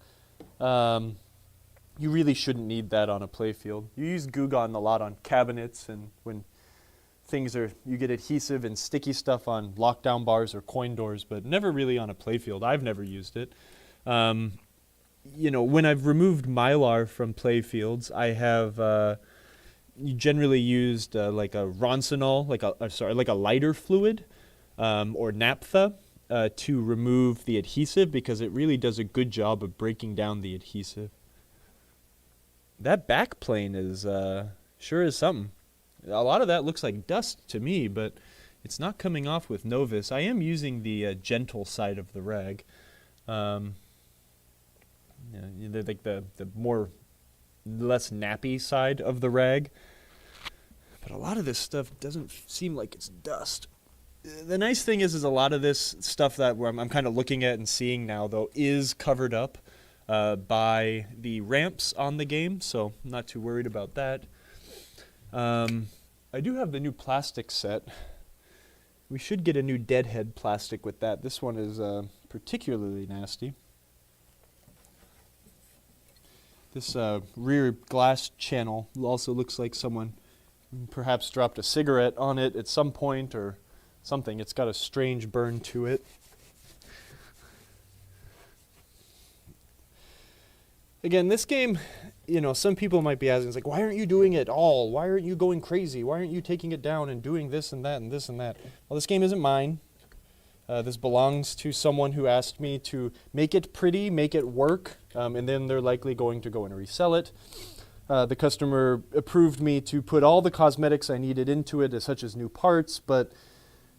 You really shouldn't need that on a playfield. You use Goo Gone a lot on cabinets and when you get adhesive and sticky stuff on lockdown bars or coin doors, but never really on a playfield. I've never used it. When I've removed Mylar from playfields, I have generally used like a Roncinol, like a lighter fluid, or naphtha, to remove the adhesive, because it really does a good job of breaking down the adhesive. That back plane is sure is something. A lot of that looks like dust to me, but it's not coming off with novice. I am using the gentle side of the rag. Like the less nappy side of the rag. But a lot of this stuff doesn't seem like it's dust. The nice thing is a lot of this stuff that I'm kind of looking at and seeing now, though, is covered up by the ramps on the game, so I'm not too worried about that. I do have the new plastic set. We should get a new deadhead plastic with that. This one is particularly nasty. This rear glass channel also looks like someone perhaps dropped a cigarette on it at some point or something. It's got a strange burn to it. Again, this game, some people might be asking, it's like, why aren't you doing it all? Why aren't you going crazy? Why aren't you taking it down and doing this and that and this and that? Well, this game isn't mine. This belongs to someone who asked me to make it pretty, make it work, and then they're likely going to go and resell it. The customer approved me to put all the cosmetics I needed into it, such as new parts, but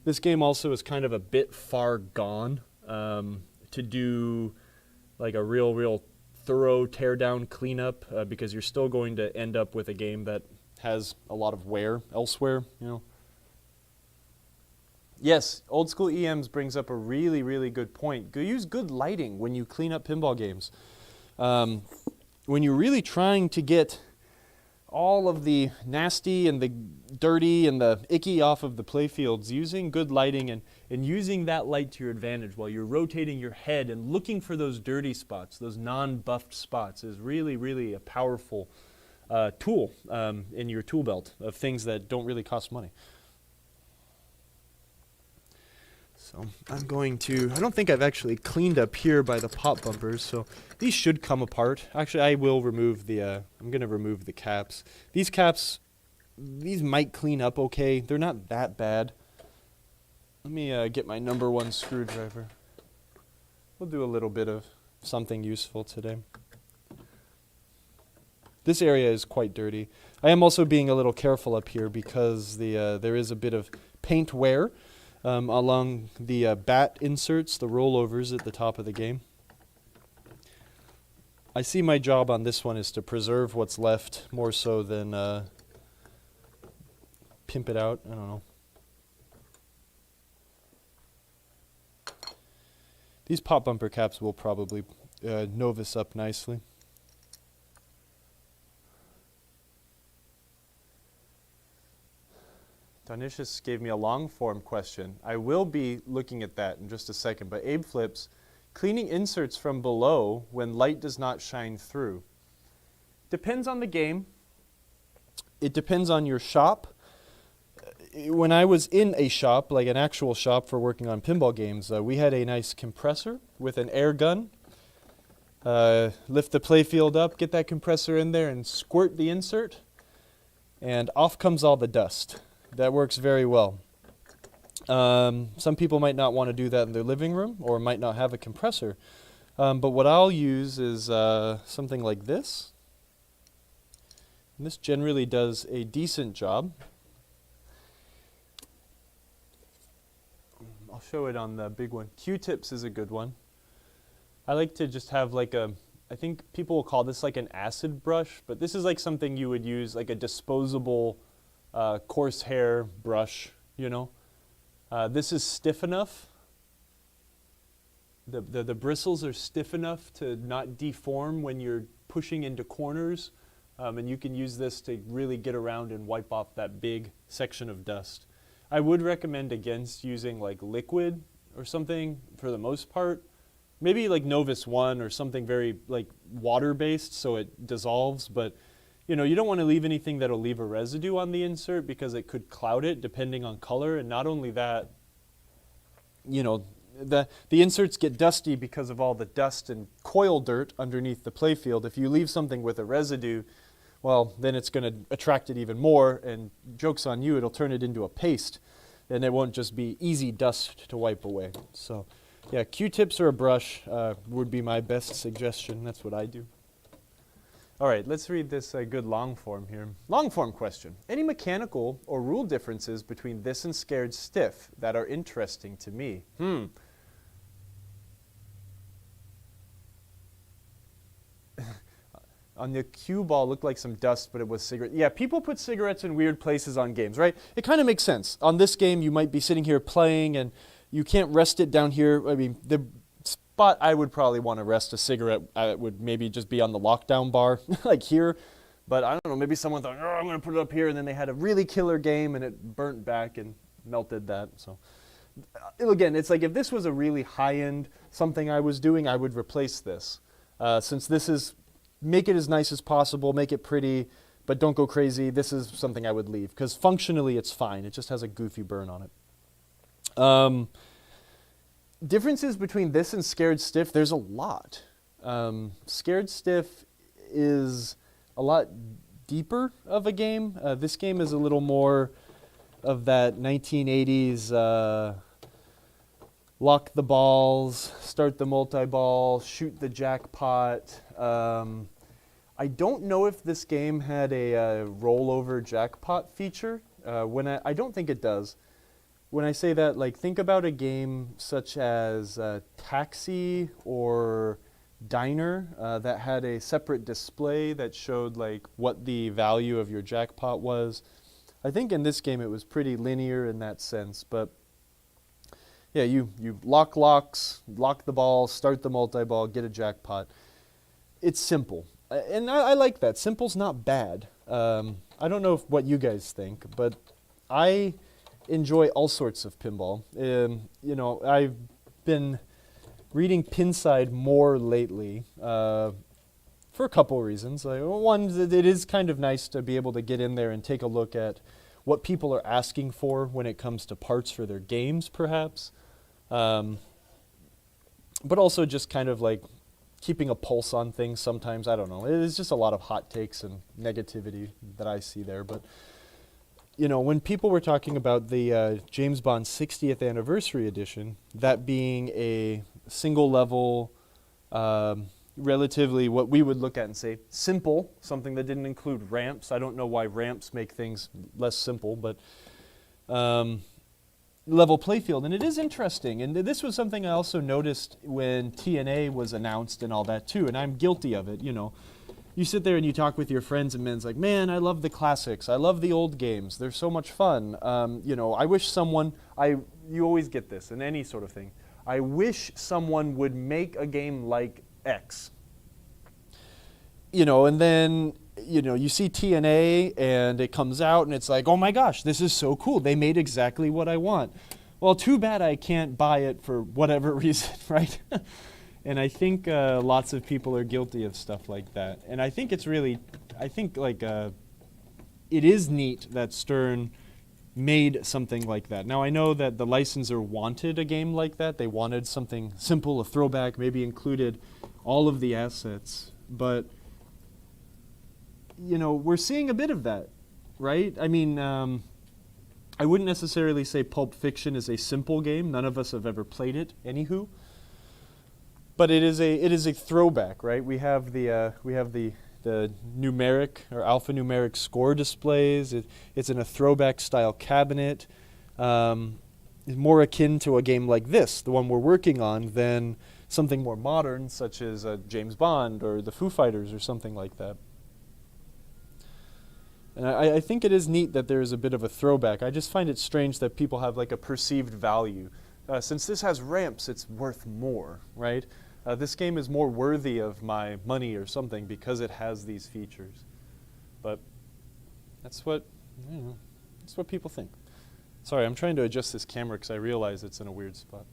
this game also is kind of a bit far gone to do like a real thorough teardown cleanup, because you're still going to end up with a game that has a lot of wear elsewhere, Yes, Old School EMs brings up a really, really good point. Use good lighting when you clean up pinball games. When you're really trying to get all of the nasty and the dirty and the icky off of the playfields, using good lighting and using that light to your advantage while you're rotating your head and looking for those dirty spots, those non-buffed spots, is really, really a powerful tool in your tool belt of things that don't really cost money. So I'm going to, I don't think I've actually cleaned up here by the pop bumpers, so these should come apart. Actually, I will remove the, I'm going to remove the caps. These caps, these might clean up okay. They're not that bad. Let me get my number 1 screwdriver. We'll do a little bit of something useful today. This area is quite dirty. I am also being a little careful up here because there is a bit of paint wear along the bat inserts, the rollovers at the top of the game. I see my job on this one is to preserve what's left more so than pimp it out. I don't know. These pop bumper caps will probably Novus up nicely. Donicius gave me a long form question. I will be looking at that in just a second, but Abe flips, cleaning inserts from below when light does not shine through. Depends on the game. It depends on your shop. When I was in a shop, like an actual shop for working on pinball games, we had a nice compressor with an air gun. Lift the playfield up, get that compressor in there and squirt the insert, and off comes all the dust. That works very well. Some people might not want to do that in their living room or might not have a compressor. But what I'll use is something like this. And this generally does a decent job. I'll show it on the big one. Qtips is a good one. I like to just have like I think people will call this like an acid brush, but this is like something you would use, like a disposable coarse hair brush, you know. This is stiff enough. The bristles are stiff enough to not deform when you're pushing into corners, and you can use this to really get around and wipe off that big section of dust. I would recommend against using like liquid or something for the most part. Maybe like Novus 1 or something very like water-based so it dissolves, but you know, you don't want to leave anything that'll leave a residue on the insert because it could cloud it depending on color. And not only that, you know, the inserts get dusty because of all the dust and coil dirt underneath the playfield. If you leave something with a residue, well, then it's going to attract it even more, and joke's on you, it'll turn it into a paste, and it won't just be easy dust to wipe away. So, yeah, Qtips or a brush would be my best suggestion. That's what I do. All right, let's read this good long form here. Long form question. Any mechanical or rule differences between this and Scared Stiff that are interesting to me? On the cue ball looked like some dust, but it was cigarette. Yeah, people put cigarettes in weird places on games, right? It kind of makes sense. On this game, you might be sitting here playing, and you can't rest it down here. I mean, the spot I would probably want to rest a cigarette would maybe just be on the lockdown bar, like here. But I don't know, maybe someone thought, oh, I'm going to put it up here, and then they had a really killer game, and it burnt back and melted that. So again, it's like if this was a really high-end something I was doing, I would replace this. Since this is, make it as nice as possible, make it pretty, but don't go crazy, this is something I would leave. Because functionally, it's fine. It just has a goofy burn on it. Differences between this and Scared Stiff, there's a lot. Scared Stiff is a lot deeper of a game. This game is a little more of that 1980s lock the balls, start the multi-ball, shoot the jackpot. I don't know if this game had a rollover jackpot feature. I don't think it does. When I say that, like, think about a game such as Taxi or Diner that had a separate display that showed like what the value of your jackpot was. I think in this game it was pretty linear in that sense, but yeah, you lock the ball, start the multi-ball, get a jackpot. It's simple, and I like that. Simple's not bad. I don't know what you guys think, but I enjoy all sorts of pinball. You know, I've been reading Pinside more lately for a couple reasons. One, it is kind of nice to be able to get in there and take a look at what people are asking for when it comes to parts for their games, perhaps. But also just kind of like keeping a pulse on things sometimes. I don't know. It's just a lot of hot takes and negativity that I see there. But, you know, when people were talking about the James Bond 60th anniversary edition, that being a single level, relatively what we would look at and say simple, something that didn't include ramps. I don't know why ramps make things less simple, but level playfield. And it is interesting. And this was something I also noticed when TNA was announced and all that too. And I'm guilty of it, you know. You sit there and you talk with your friends and men's like, man, I love the classics. I love the old games. They're so much fun. You know, I wish someone, you always get this in any sort of thing. I wish someone would make a game like X. And then, you see TNA and it comes out and it's like, oh my gosh, this is so cool. They made exactly what I want. Well, too bad I can't buy it for whatever reason, right? And I think lots of people are guilty of stuff like that. And I think it's really, it is neat that Stern made something like that. Now, I know that the licensor wanted a game like that. They wanted something simple, a throwback, maybe included all of the assets. But, we're seeing a bit of that, right? I mean, I wouldn't necessarily say Pulp Fiction is a simple game. None of us have ever played it, anywho. But it is a throwback, right? We have the numeric or alphanumeric score displays. It's in a throwback style cabinet. It's more akin to a game like this, the one we're working on, than something more modern, such as James Bond or the Foo Fighters or something like that. And I think it is neat that there is a bit of a throwback. I just find it strange that people have like a perceived value. Since this has ramps, it's worth more, right? This game is more worthy of my money or something because it has these features. But that's what people think. Sorry, I'm trying to adjust this camera because I realize it's in a weird spot.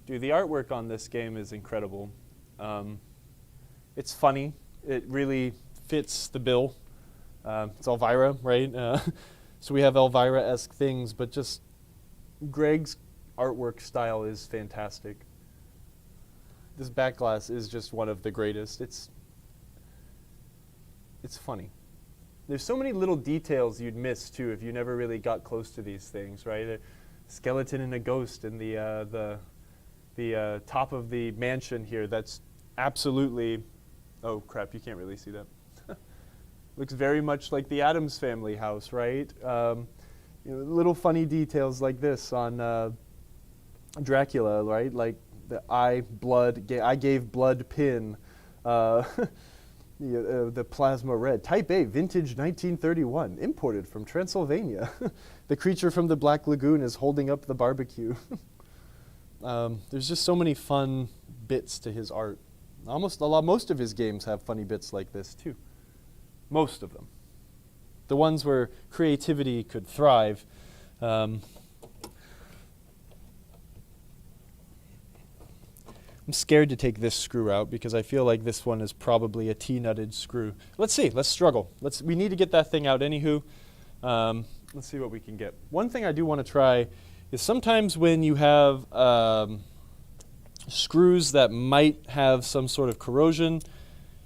Dude, the artwork on this game is incredible. It's funny. It really fits the bill. It's Elvira, right? So we have Elvira-esque things, but just Greg's artwork style is fantastic. This back glass is just one of the greatest. It's funny. There's so many little details you'd miss too if you never really got close to these things, right? A skeleton and a ghost in the top of the mansion here. That's absolutely, oh crap, you can't really see that. Looks very much like the Addams Family house, right? Little funny details like this on Dracula, right? Like the I gave blood pin, the plasma red. Type A, vintage 1931, imported from Transylvania. The creature from the Black Lagoon is holding up the barbecue. There's just so many fun bits to his art. Most of his games have funny bits like this too. Most of them. The ones where creativity could thrive. I'm scared to take this screw out because I feel like this one is probably a Tnutted screw. Let's see. Let's struggle. We need to get that thing out anywho. Let's see what we can get. One thing I do want to try is sometimes when you have screws that might have some sort of corrosion,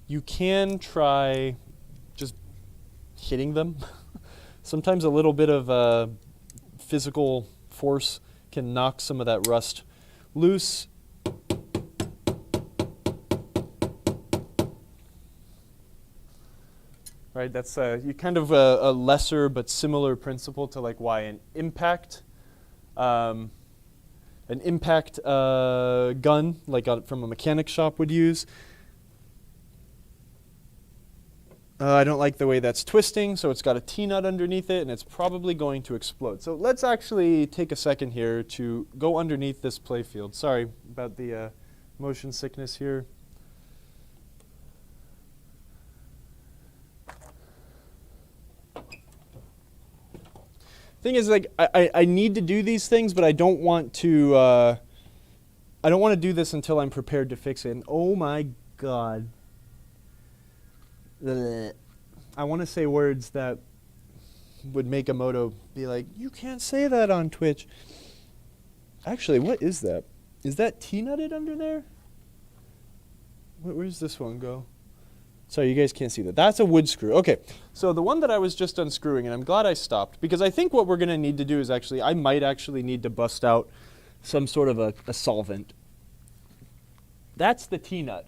you can try just hitting them. Sometimes a little bit of physical force can knock some of that rust loose. Right, that's you kind of a lesser but similar principle to like why an impact gun, like from a mechanic shop would use. I don't like the way that's twisting, so it's got a T-nut underneath it, and it's probably going to explode. So let's actually take a second here to go underneath this playfield. Sorry about the motion sickness here. Thing is, like, I need to do these things, but I don't want to do this until I'm prepared to fix it. And oh my God. I want to say words that would make a moto be like, you can't say that on Twitch. Actually, what is that? Is that T-nutted under there? Where's this one go? Sorry, you guys can't see that. That's a wood screw. Okay, so the one that I was just unscrewing, and I'm glad I stopped, because I think what we're going to need to do is I might actually need to bust out some sort of a solvent. That's the T-nut.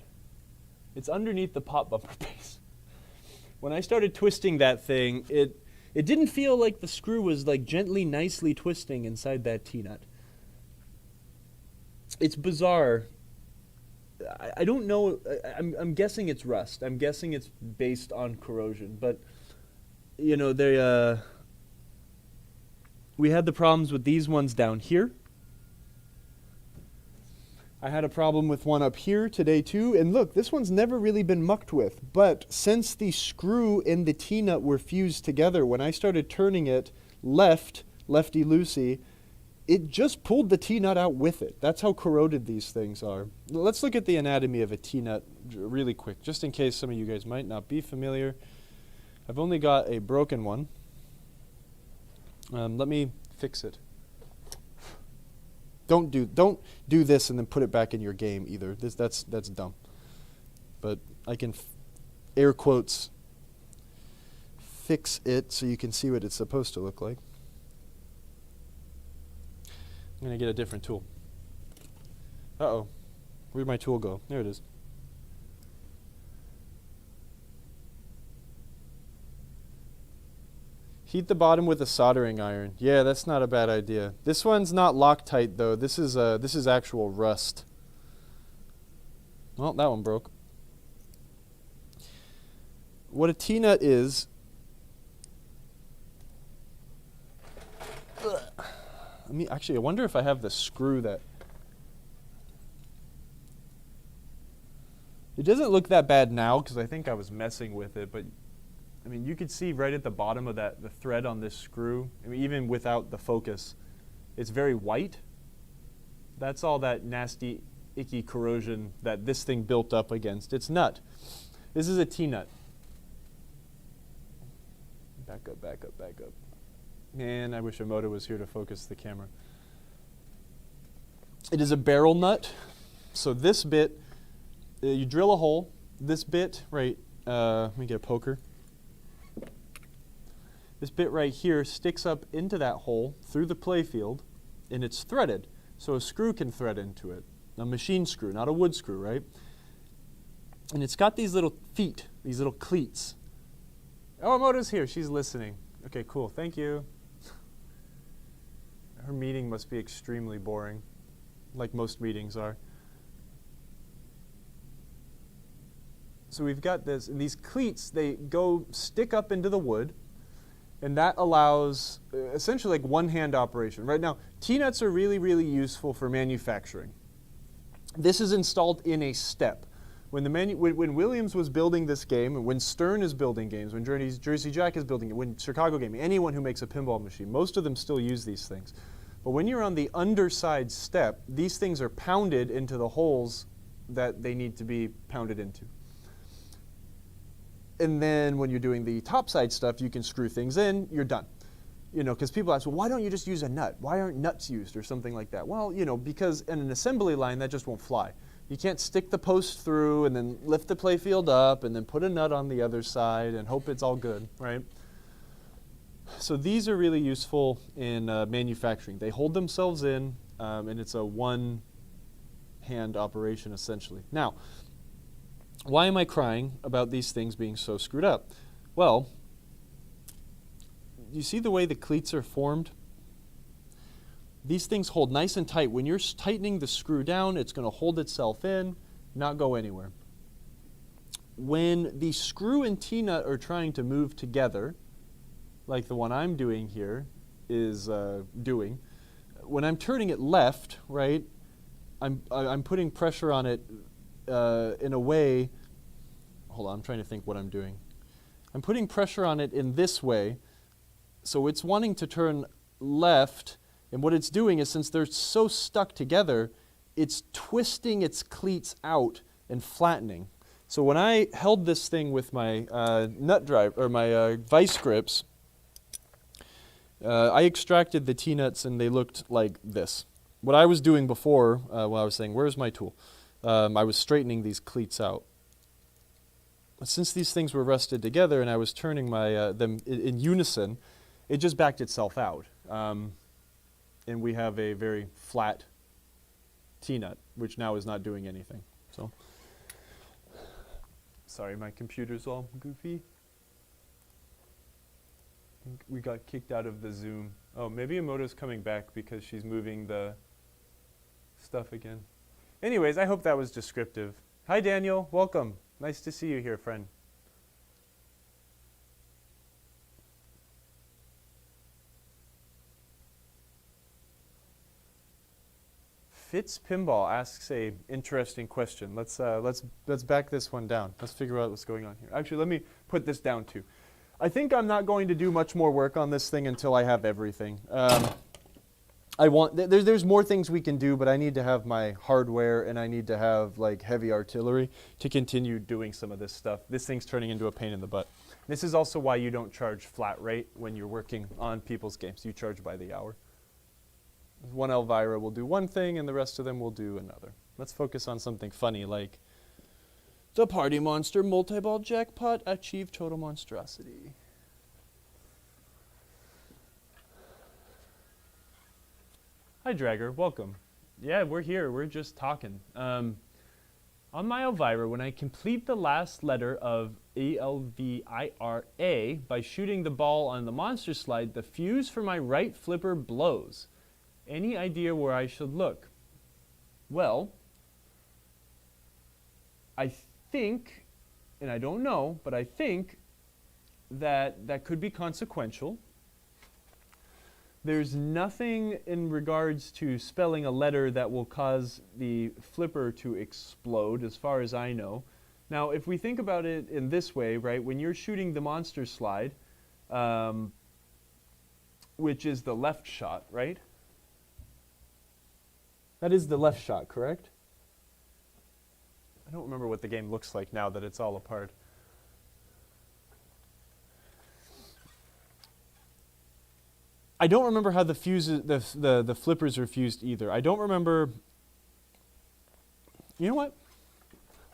It's underneath the pop bumper base. When I started twisting that thing, it didn't feel like the screw was like gently, nicely twisting inside that T-nut. It's bizarre. I don't know. I'm guessing it's rust. I'm guessing it's based on corrosion. But, you know, We had the problems with these ones down here. I had a problem with one up here today too, and look, this one's never really been mucked with, but since the screw and the Tnut were fused together, when I started turning it lefty-loosey, it just pulled the Tnut out with it. That's how corroded these things are. Let's look at the anatomy of a Tnut really quick, just in case some of you guys might not be familiar. I've only got a broken one. Let me fix it. Don't do this and then put it back in your game either. That's dumb. But I can air quotes fix it so you can see what it's supposed to look like. I'm gonna get a different tool. Uh-oh. Where'd my tool go? There it is. Heat the bottom with a soldering iron. Yeah, that's not a bad idea. This one's not Loctite though. This is actual rust. Well, that one broke. What a Tnut is. I wonder if I have the screw that. It doesn't look that bad now because I think I was messing with it, but I mean, you could see right at the bottom of that, the thread on this screw, I mean, even without the focus, it's very white. That's all that nasty, icky corrosion that this thing built up against its nut. This is a Tnut. Back up, back up, back up. Man, I wish Emoto was here to focus the camera. It is a barrel nut. So this bit, you drill a hole. This bit, right, let me get a poker. This bit right here sticks up into that hole through the playfield, and it's threaded, so a screw can thread into it. A machine screw, not a wood screw, right? And it's got these little feet, these little cleats. Oh, Emoto's here. She's listening. Okay, cool. Thank you. Her meeting must be extremely boring, like most meetings are. So we've got this, and these cleats, they go stick up into the wood, and that allows essentially like one-hand operation. Right now, Tnuts are really, really useful for manufacturing. This is installed in a step. When Williams was building this game, and when Stern is building games, when Jersey Jack is building it, when Chicago Gaming, anyone who makes a pinball machine, most of them still use these things. But when you're on the underside step, these things are pounded into the holes that they need to be pounded into. And then when you're doing the topside stuff, you can screw things in, you're done. You know, because people ask, well, why don't you just use a nut? Why aren't nuts used or something like that? Well, you know, because in an assembly line, that just won't fly. You can't stick the post through and then lift the playfield up and then put a nut on the other side and hope it's all good, right? So these are really useful in manufacturing. They hold themselves in, and it's a one-hand operation, essentially. Now, why am I crying about these things being so screwed up? Well, you see the way the cleats are formed? These things hold nice and tight. When you're tightening the screw down, it's going to hold itself in, not go anywhere. When the screw and T-nut are trying to move together, like the one I'm doing here is doing, when I'm turning it left, right, I'm putting pressure on it in a way, hold on, I'm trying to think what I'm doing. I'm putting pressure on it in this way, so it's wanting to turn left, and what it's doing is, since they're so stuck together, it's twisting its cleats out and flattening. So when I held this thing with my nut drive, or my vice grips, I extracted the T-nuts and they looked like this. What I was doing before, while I was saying, where's my tool? I was straightening these cleats out. But since these things were rusted together and I was turning my them in unison, it just backed itself out. And we have a very flat T-nut, which now is not doing anything. So, sorry, my computer's all goofy. We got kicked out of the Zoom. Oh, maybe Emoto's coming back because she's moving the stuff again. Anyways, I hope that was descriptive. Hi, Daniel. Welcome. Nice to see you here, friend. Fitz Pinball asks a interesting question. Let's back this one down. Let's figure out what's going on here. Actually, let me put this down too. I think I'm not going to do much more work on this thing until I have everything. There's more things we can do, but I need to have my hardware and I need to have like heavy artillery to continue doing some of this stuff. This thing's turning into a pain in the butt. This is also why you don't charge flat rate when you're working on people's games. You charge by the hour. One Elvira will do one thing and the rest of them will do another. Let's focus on something funny like the Party Monster Multi-Ball Jackpot achieved total monstrosity. Hi Dragger, welcome. Yeah, we're here, we're just talking. On my Elvira, when I complete the last letter of Elvira by shooting the ball on the monster slide, the fuse for my right flipper blows. Any idea where I should look? Well, I think, and I don't know, but I think that that could be consequential. There's nothing in regards to spelling a letter that will cause the flipper to explode, as far as I know. Now, if we think about it in this way, right, when you're shooting the monster slide, which is the left shot, right? That is the left shot, correct? I don't remember what the game looks like now that it's all apart. I don't remember how the fuses, the flippers are fused either. I don't remember. You know what?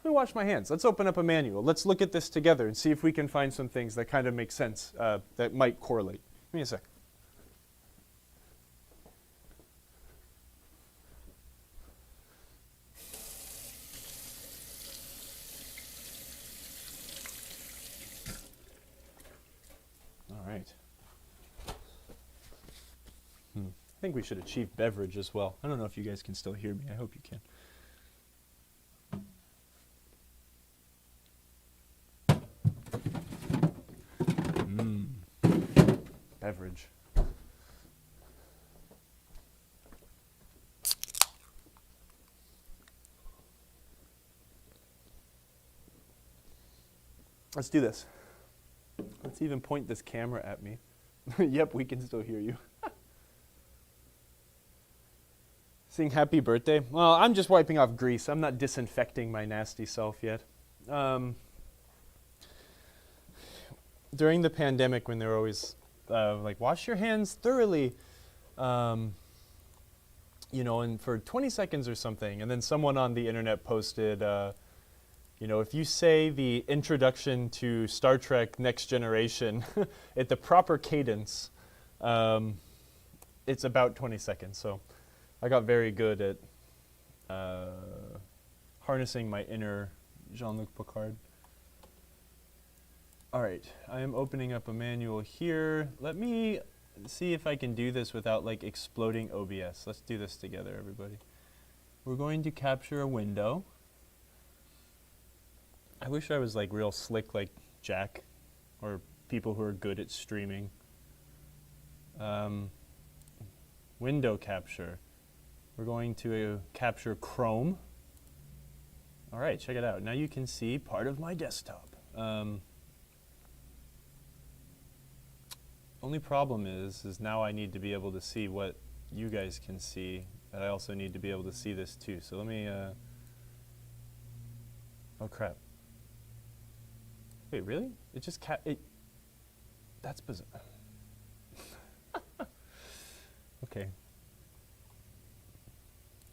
Let me wash my hands. Let's open up a manual. Let's look at this together and see if we can find some things that kind of make sense, that might correlate. Give me a sec. All right. I think we should achieve beverage as well. I don't know if you guys can still hear me. I hope you can. Beverage. Let's do this. Let's even point this camera at me. Yep, we can still hear you. Sing happy birthday. Well, I'm just wiping off grease. I'm not disinfecting my nasty self yet. During the pandemic, when they were always like, wash your hands thoroughly, you know, and for 20 seconds or something, and then someone on the internet posted, you know, if you say the introduction to Star Trek Next Generation at the proper cadence, it's about 20 seconds. So I got very good at harnessing my inner Jean-Luc Picard. All right, I am opening up a manual here. Let me see if I can do this without like exploding OBS. Let's do this together, everybody. We're going to capture a window. I wish I was like real slick like Jack or people who are good at streaming. Window capture. We're going to capture Chrome. All right, check it out. Now you can see part of my desktop. Only problem is now I need to be able to see what you guys can see, but I also need to be able to see this too. So let me, oh crap. Wait, really? It just that's bizarre. Okay.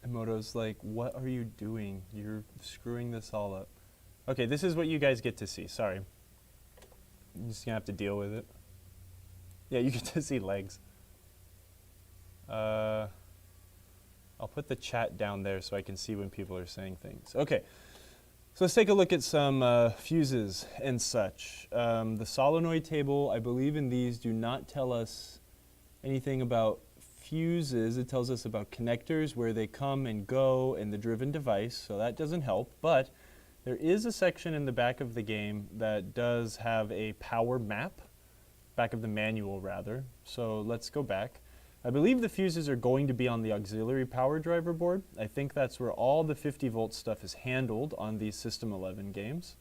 Emoto's like, what are you doing? You're screwing this all up. Okay, this is what you guys get to see. Sorry. I'm just gonna have to deal with it. Yeah, you get to see legs. I'll put the chat down there so I can see when people are saying things. Okay, so let's take a look at some fuses and such. The solenoid table, I believe in these, do not tell us anything about fuses. It tells us about connectors, where they come and go, and the driven device, so that doesn't help. But there is a section in the back of the game that does have a power map. Back of the manual, rather. So let's go back. I believe the fuses are going to be on the auxiliary power driver board. I think that's where all the 50 volt stuff is handled on these System 11 games.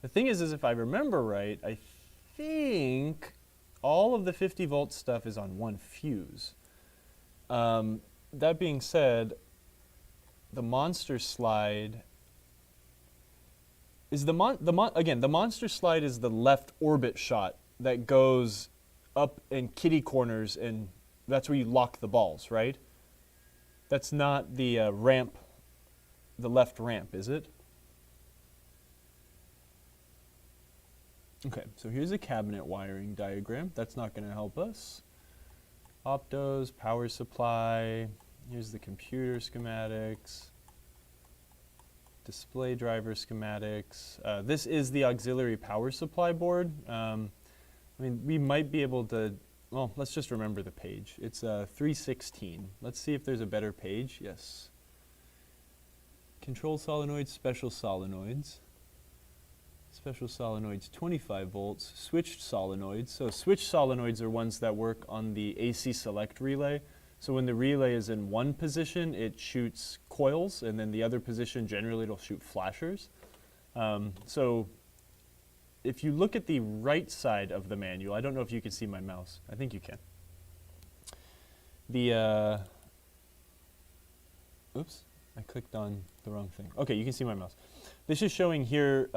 The thing is if I remember right, I think all of the 50 volt stuff is on one fuse. That being said, the monster slide is the monster slide is the left orbit shot that goes up in kitty corners, and that's where you lock the balls, right? That's not the ramp, the left ramp, is it? Okay, so here's a cabinet wiring diagram. That's not going to help us. Optos, power supply, here's the computer schematics, display driver schematics. This is the auxiliary power supply board. I mean, we might be able to, well, let's just remember the page. It's 316. Let's see if there's a better page. Yes. Control solenoids, special solenoids. Special solenoids, 25 volts. Switched solenoids. So switched solenoids are ones that work on the AC select relay. So when the relay is in one position, it shoots coils, and then the other position, generally it'll shoot flashers. So if you look at the right side of the manual, I don't know if you can see my mouse. I think you can. The, oops, I clicked on the wrong thing. Okay, you can see my mouse. This is showing here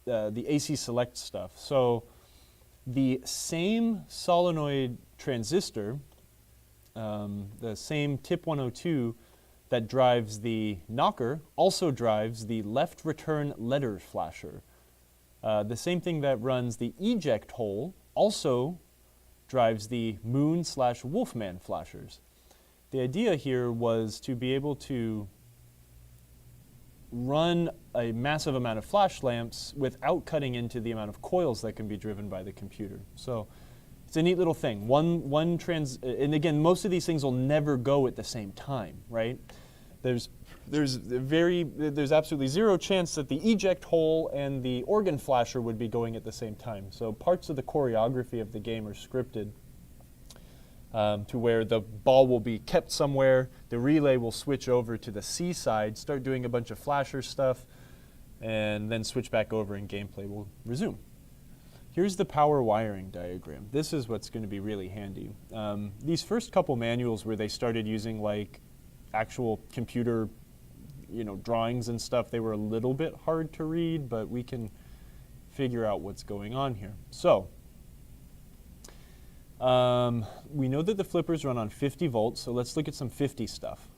the AC select stuff. So the same solenoid transistor, the same tip 102 that drives the knocker also drives the left return letter flasher. The same thing that runs the eject hole also drives the moon/wolfman flashers. The idea here was to be able to run a massive amount of flash lamps without cutting into the amount of coils that can be driven by the computer. So it's a neat little thing. And again, most of these things will never go at the same time, right? There's absolutely zero chance that the eject hole and the organ flasher would be going at the same time. So parts of the choreography of the game are scripted to where the ball will be kept somewhere, the relay will switch over to the C side, start doing a bunch of flasher stuff, and then switch back over and gameplay will resume. Here's the power wiring diagram. This is what's going to be really handy. These first couple manuals where they started using like actual computer, drawings and stuff, they were a little bit hard to read, but we can figure out what's going on here. So we know that the flippers run on 50 volts, so let's look at some 50 stuff.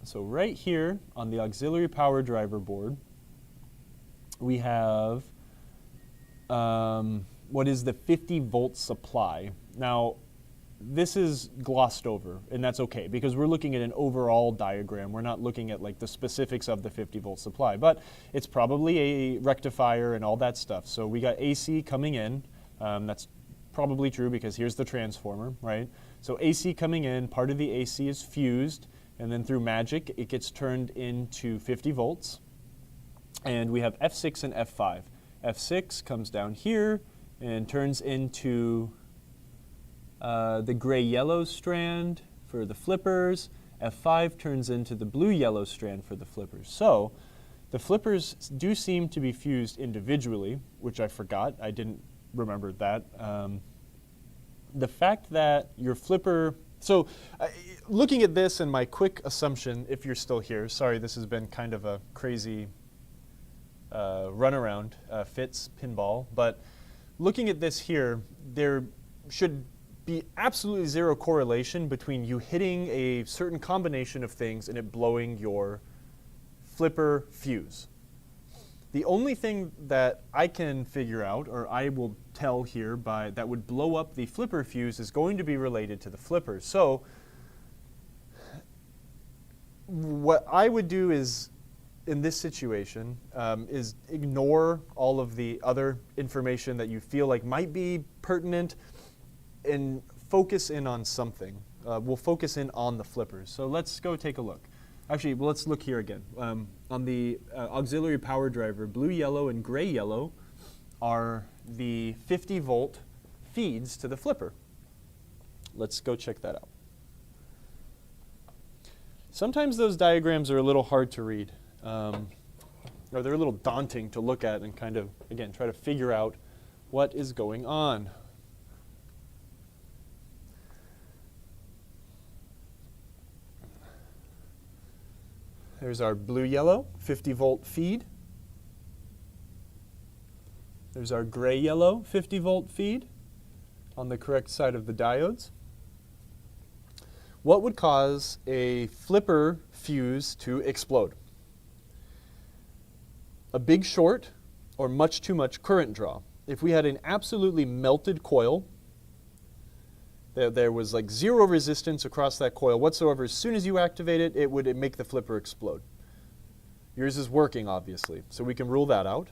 So right here on the auxiliary power driver board, we have what is the 50 volt supply. Now, this is glossed over, and that's okay, because we're looking at an overall diagram. We're not looking at like the specifics of the 50 volt supply, but it's probably a rectifier and all that stuff. So we got AC coming in. That's probably true because here's the transformer, right? So AC coming in, part of the AC is fused, and then through magic, it gets turned into 50 volts. And we have F6 and F5. F6 comes down here and turns into the gray-yellow strand for the flippers. F5 turns into the blue-yellow strand for the flippers. So the flippers do seem to be fused individually, which I forgot. I didn't remember that. The fact that your flipper... So looking at this and my quick assumption, if you're still here, sorry, this has been kind of a crazy runaround, Fitz, Pinball, but looking at this here, there should be absolutely zero correlation between you hitting a certain combination of things and it blowing your flipper fuse. The only thing that I can figure out, or I will tell here that would blow up the flipper fuse is going to be related to the flippers. So what I would do is, in this situation, is ignore all of the other information that you feel like might be pertinent and focus in on something. We'll focus in on the flippers. So let's go take a look. Actually, well, let's look here again. On the auxiliary power driver, blue, yellow, and gray, yellow are the 50 volt feeds to the flipper. Let's go check that out. Sometimes those diagrams are a little hard to read, or they're a little daunting to look at and kind of, again, try to figure out what is going on. There's our blue-yellow 50-volt feed. There's our gray-yellow 50-volt feed on the correct side of the diodes. What would cause a flipper fuse to explode? A big short or much too much current draw. If we had an absolutely melted coil, there was like zero resistance across that coil whatsoever, as soon as you activate it, it would make the flipper explode. Yours is working, obviously, so we can rule that out.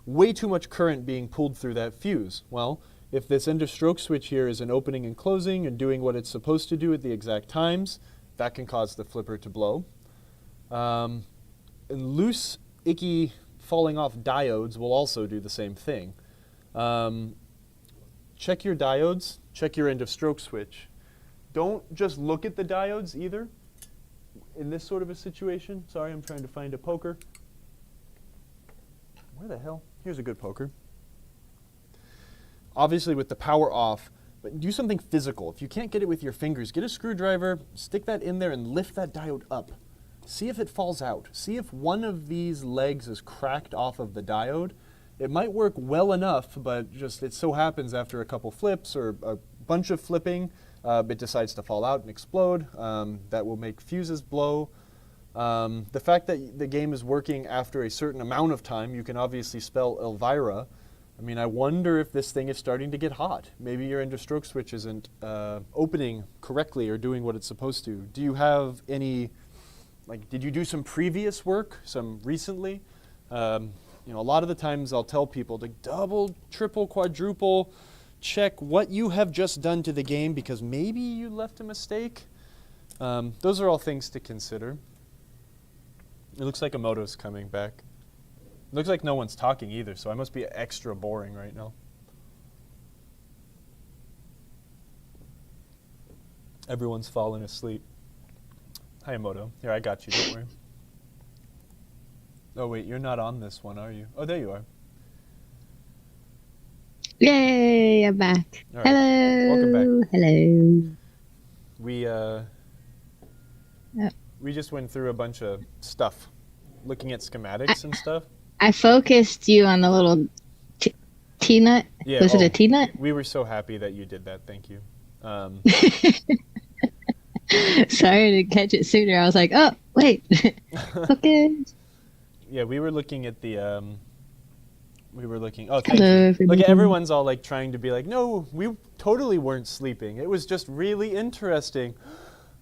Way too much current being pulled through that fuse. Well, if this end of stroke switch here is an opening and closing and doing what it's supposed to do at the exact times, that can cause the flipper to blow. And loose, icky, falling off diodes will also do the same thing. Check your diodes, check your end of stroke switch. Don't just look at the diodes either in this sort of a situation. Sorry, I'm trying to find a poker. Where the hell? Here's a good poker. Obviously with the power off, but do something physical. If you can't get it with your fingers, get a screwdriver, stick that in there and lift that diode up. See if it falls out. See if one of these legs is cracked off of the diode. It might work well enough, but just it so happens after a couple flips or a bunch of flipping, it decides to fall out and explode. That will make fuses blow. The fact that the game is working after a certain amount of time, you can obviously spell Elvira. I mean, I wonder if this thing is starting to get hot. Maybe your end of stroke switch isn't opening correctly or doing what it's supposed to. Do you have any, like, did you do some previous work, some recently? You know, a lot of the times I'll tell people to double, triple, quadruple check what you have just done to the game because maybe you left a mistake. Those are all things to consider. It looks like Emoto's coming back. It looks like no one's talking either, so I must be extra boring right now. Everyone's fallen asleep. Hi, Emoto. Here, I got you, don't worry. Oh, wait, you're not on this one, are you? Oh, there you are. Yay, I'm back. All right. Hello. Welcome back. Hello. We just went through a bunch of stuff, looking at schematics and stuff. I focused you on the little Tnut. Yeah, Was it a Tnut? We were so happy that you did that. Thank you. Sorry to catch it sooner. I was like, oh, wait. Okay. Yeah, we were looking at the, Oh, thank Hello, you. everybody. Look, everyone's all like trying to be like, no, we totally weren't sleeping. It was just really interesting.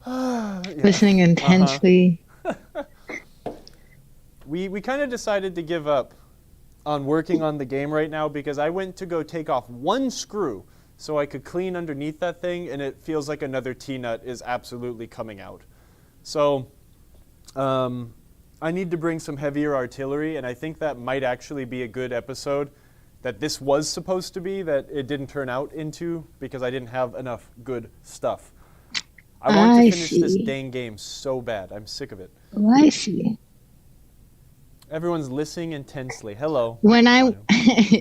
Yeah. Listening intensely. We kind of decided to give up on working on the game right now because I went to go take off one screw so I could clean underneath that thing, and it feels like another Tnut is absolutely coming out. So I need to bring some heavier artillery, and I think that might actually be a good episode that this was supposed to be that it didn't turn out into because I didn't have enough good stuff. I want to finish this dang game so bad. I'm sick of it. Oh, I see. Everyone's listening intensely. Hello. When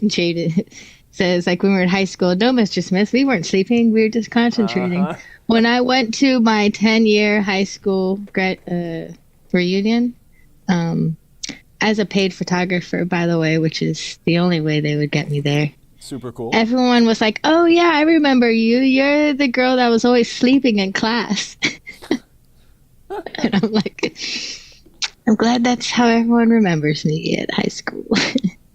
Jade says, like, when we were in high school, no, Mr. Smith, we weren't sleeping. We were just concentrating. When I went to my 10-year high school reunion, as a paid photographer, by the way, which is the only way they would get me there. Super cool. Everyone was like, oh, yeah, I remember you. You're the girl that was always sleeping in class. And I'm like, I'm glad that's how everyone remembers me at high school.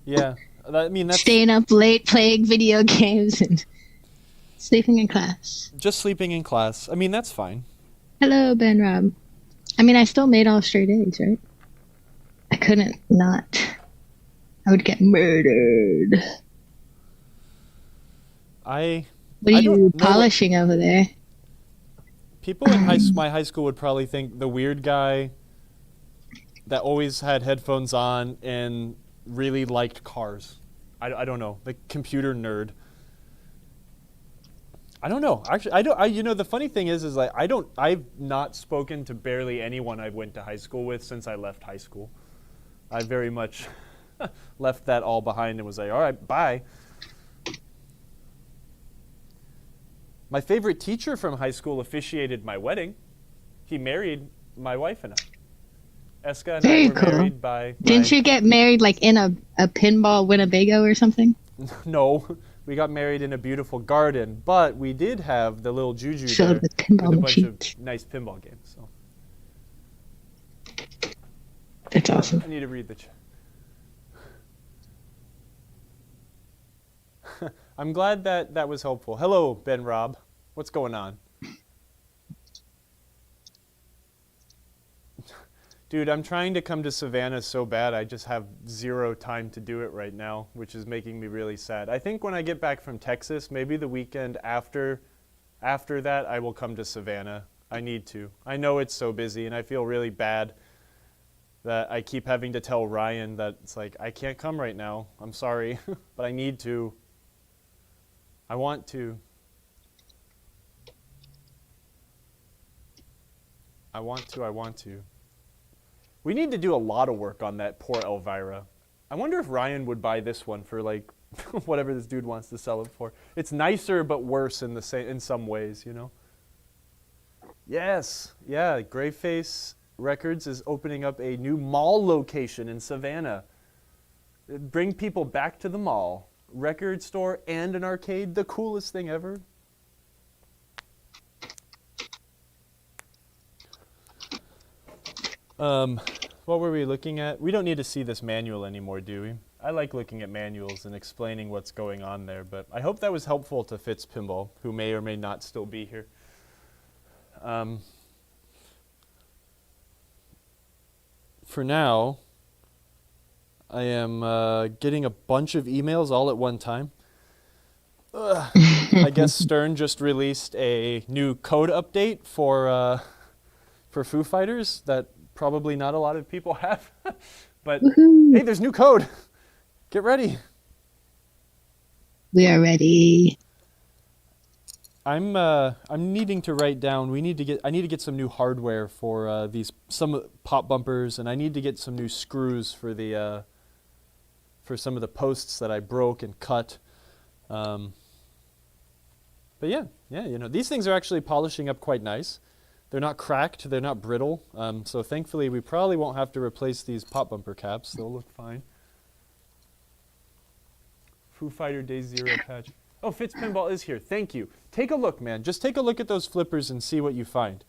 Yeah. I mean, that's staying up late playing video games and sleeping in class. just sleeping in class. I mean, that's fine. Hello, Ben Rob. I mean, I still made all straight A's, right? I couldn't not. I would get murdered. What are you polishing over there? People in my high school would probably think the weird guy that always had headphones on and really liked cars. I don't know, the computer nerd. I don't know. Actually, the funny thing is like I've not spoken to barely anyone I went to high school with since I left high school. I very much left that all behind and was like, all right, bye. My favorite teacher from high school officiated my wedding. He married my wife and I. Eska and I were married by... Didn't you get married like in a pinball Winnebago or something? No, we got married in a beautiful garden, but we did have the little juju Filled there with pinball with a bunch machines. of nice pinball games. So That's awesome. I need to read the chat. I'm glad that was helpful. Hello, Ben Rob. What's going on? Dude, I'm trying to come to Savannah so bad. I just have zero time to do it right now, which is making me really sad. I think when I get back from Texas, maybe the weekend after that, I will come to Savannah. I need to. I know it's so busy, and I feel really bad that I keep having to tell Ryan that it's like, I can't come right now. I'm sorry, but I need to. I want to. I want to. We need to do a lot of work on that poor Elvira. I wonder if Ryan would buy this one for like whatever this dude wants to sell it for. It's nicer but worse in some ways, you know? Yes. Yeah, Greyface Records is opening up a new mall location in Savannah. Bring people back to the mall. Record store and an arcade, the coolest thing ever. What were we looking at? We don't need to see this manual anymore, do we? I like looking at manuals and explaining what's going on there, but I hope that was helpful to Fitz Pinball, who may or may not still be here. For now, I am getting a bunch of emails all at one time. I guess Stern just released a new code update for Foo Fighters that probably not a lot of people have. But hey, there's new code. Get ready. We are ready. I'm needing to write down. I need to get some new hardware for some pop bumpers, and I need to get some new screws for the for some of the posts that I broke and cut. But yeah, these things are actually polishing up quite nice. They're not cracked, they're not brittle, so thankfully we probably won't have to replace these pop bumper caps. They'll look fine. Foo Fighter Day Zero patch. Oh, Fitz Pinball is here. Thank you. Take a look, man. Just take a look at those flippers and see what you find.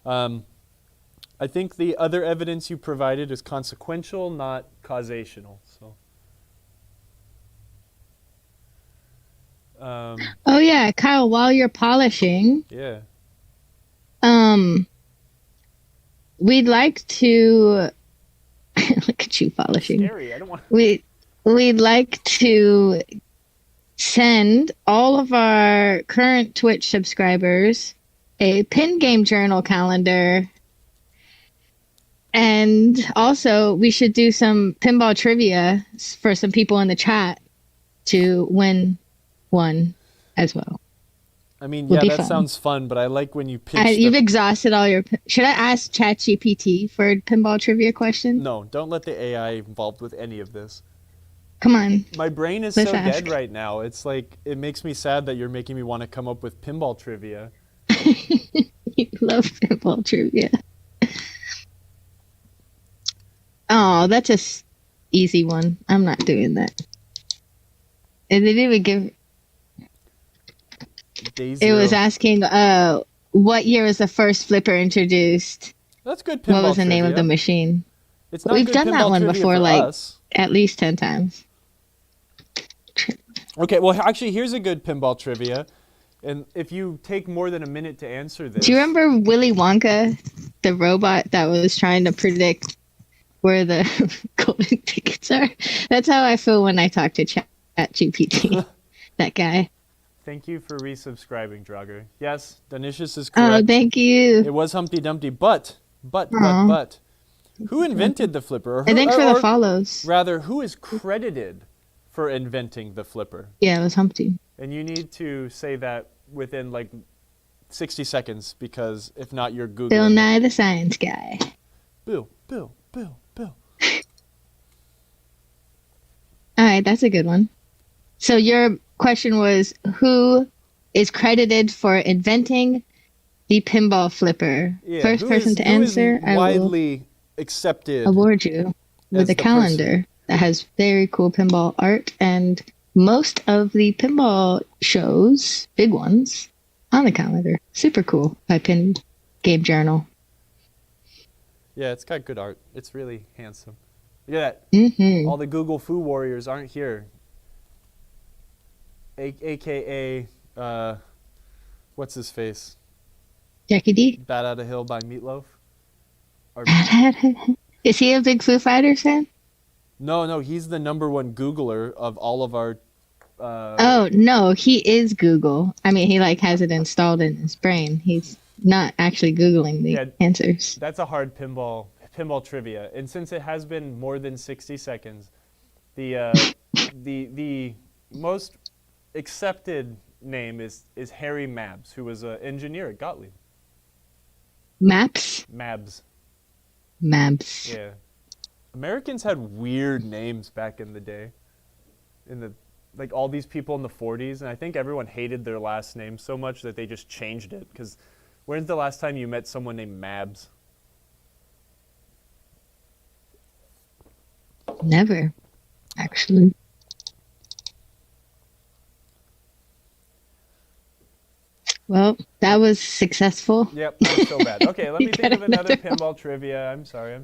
I think the other evidence you provided is consequential, not causational. So. Oh yeah, Kyle, while you're polishing, yeah. We'd like to look at you polishing. Scary. I don't want. We'd like to send all of our current Twitch subscribers a Pin Game Journal calendar, and also we should do some pinball trivia for some people in the chat to win one as well. I mean, yeah, that sounds fun, but I like when you pitch. You've exhausted all your... Should I ask ChatGPT for a pinball trivia question? No, don't let the AI involved with any of this. Come on. My brain is so dead right now. It's like, it makes me sad that you're making me want to come up with pinball trivia. You love pinball trivia. Oh, that's a easy one. I'm not doing that. They didn't even give... It was asking, what year was the first flipper introduced? That's good pinball What was the name of the machine? We've done that one before, like, at least 10 times. Okay, well, actually, here's a good pinball trivia. And if you take more than a minute to answer this... Do you remember Willy Wonka, the robot that was trying to predict where the golden tickets are? That's how I feel when I talk to ChatGPT, that guy. Thank you for resubscribing, Drago. Yes, Danishus is correct. Oh, thank you. It was Humpty Dumpty, but, who invented the flipper? Thanks for the follows. Rather, who is credited for inventing the flipper. Yeah, it was Humpty. And you need to say that within like 60 seconds, because if not, you're Googling. Bill Nye the Science Guy. Bill. All right, that's a good one. So your question was, who is credited for inventing the pinball flipper? Yeah, First person to answer, I will widely accepted award you with a calendar that has very cool pinball art and most of the pinball shows, big ones, on the calendar. Super cool by Pin Game Journal. Yeah, it's got good art. It's really handsome. Look at that. Mm-hmm. All the Google Foo Warriors aren't here. AKA, what's his face? Jackie D? Bat Out of Hill by Meatloaf? Or Is he a big Foo Fighters fan? No, he's the #1 Googler of all of our... Oh, no, he is Google. I mean, he like has it installed in his brain. He's not actually Googling the answers. That's a hard pinball trivia. And since it has been more than 60 seconds, the most accepted name is Harry Mabs, who was an engineer at Gottlieb. Maps? Mabs. Yeah. Americans had weird names back in the day. Like all these people in the 40s, and I think everyone hated their last name so much that they just changed it. Because when's the last time you met someone named Mabs? Never, actually. Well, that was successful. Yep, I'm so bad. Okay, let me think of another pinball trivia. I'm sorry.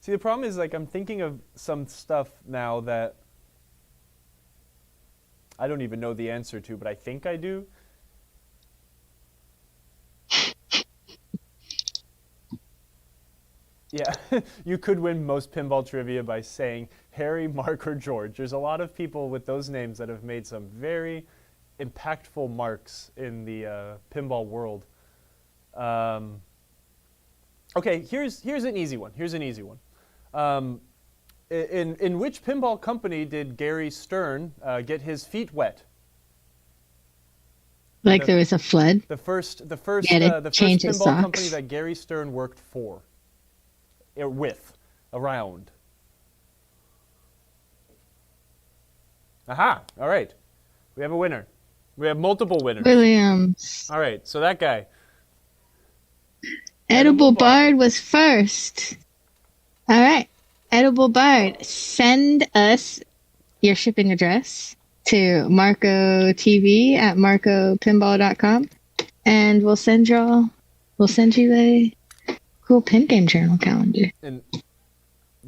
See, the problem is, like, I'm thinking of some stuff now that I don't even know the answer to, but I think I do. Yeah, you could win most pinball trivia by saying Harry, Mark, or George. There's a lot of people with those names that have made some very impactful marks in the pinball world. Okay, here's an easy one. In which pinball company did Gary Stern get his feet wet? Like there was a flood? The first pinball company that Gary Stern worked for. Around. Aha! All right. We have a winner. We have multiple winners. Williams. All right, so that guy. Edible Bard was first. All right. Edible Bard, send us your shipping address to marcotv@marcopinball.com and we'll send you a cool Pin Game Journal calendar. And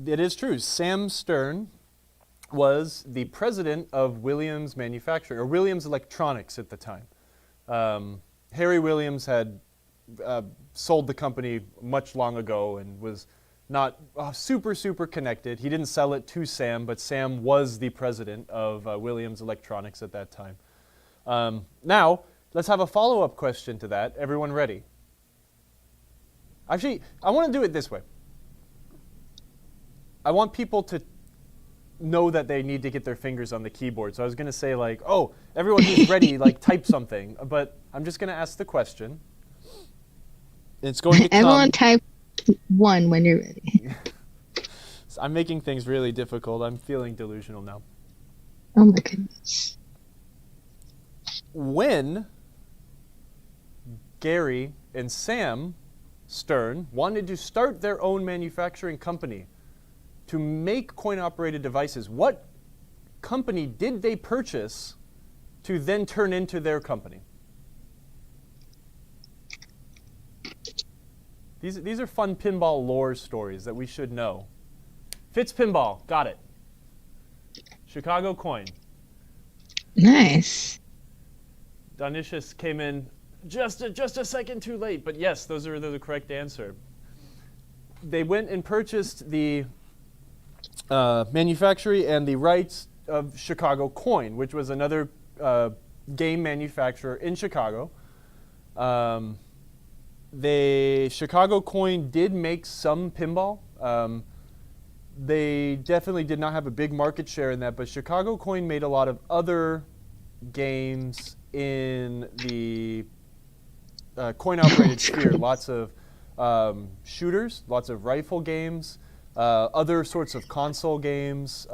it is true. Sam Stern was the president of Williams Manufacturing, or Williams Electronics at the time. Harry Williams had sold the company much long ago and was not super connected. He didn't sell it to Sam, but Sam was the president of Williams Electronics at that time. Now, let's have a follow-up question to that. Everyone ready? Actually, I want to do it this way. I want people to know that they need to get their fingers on the keyboard. So I was going to say, like, oh, everyone who's ready, like, type something. But I'm just going to ask the question. It's going to come. Everyone type 1 when you're ready. I'm making things really difficult. I'm feeling delusional now. Oh, my goodness. When Gary and Sam Stern wanted to start their own manufacturing company to make coin-operated devices, what company did they purchase to then turn into their company? These are fun pinball lore stories that we should know. Fitz Pinball, got it. Chicago Coin. Nice. Donicius came in just a second too late, but yes, those are the correct answer. They went and purchased the manufacturing and the rights of Chicago Coin, which was another game manufacturer in Chicago. Chicago Coin did make some pinball. They definitely did not have a big market share in that, but Chicago Coin made a lot of other games in the coin-operated sphere. Lots of shooters, lots of rifle games, other sorts of console games,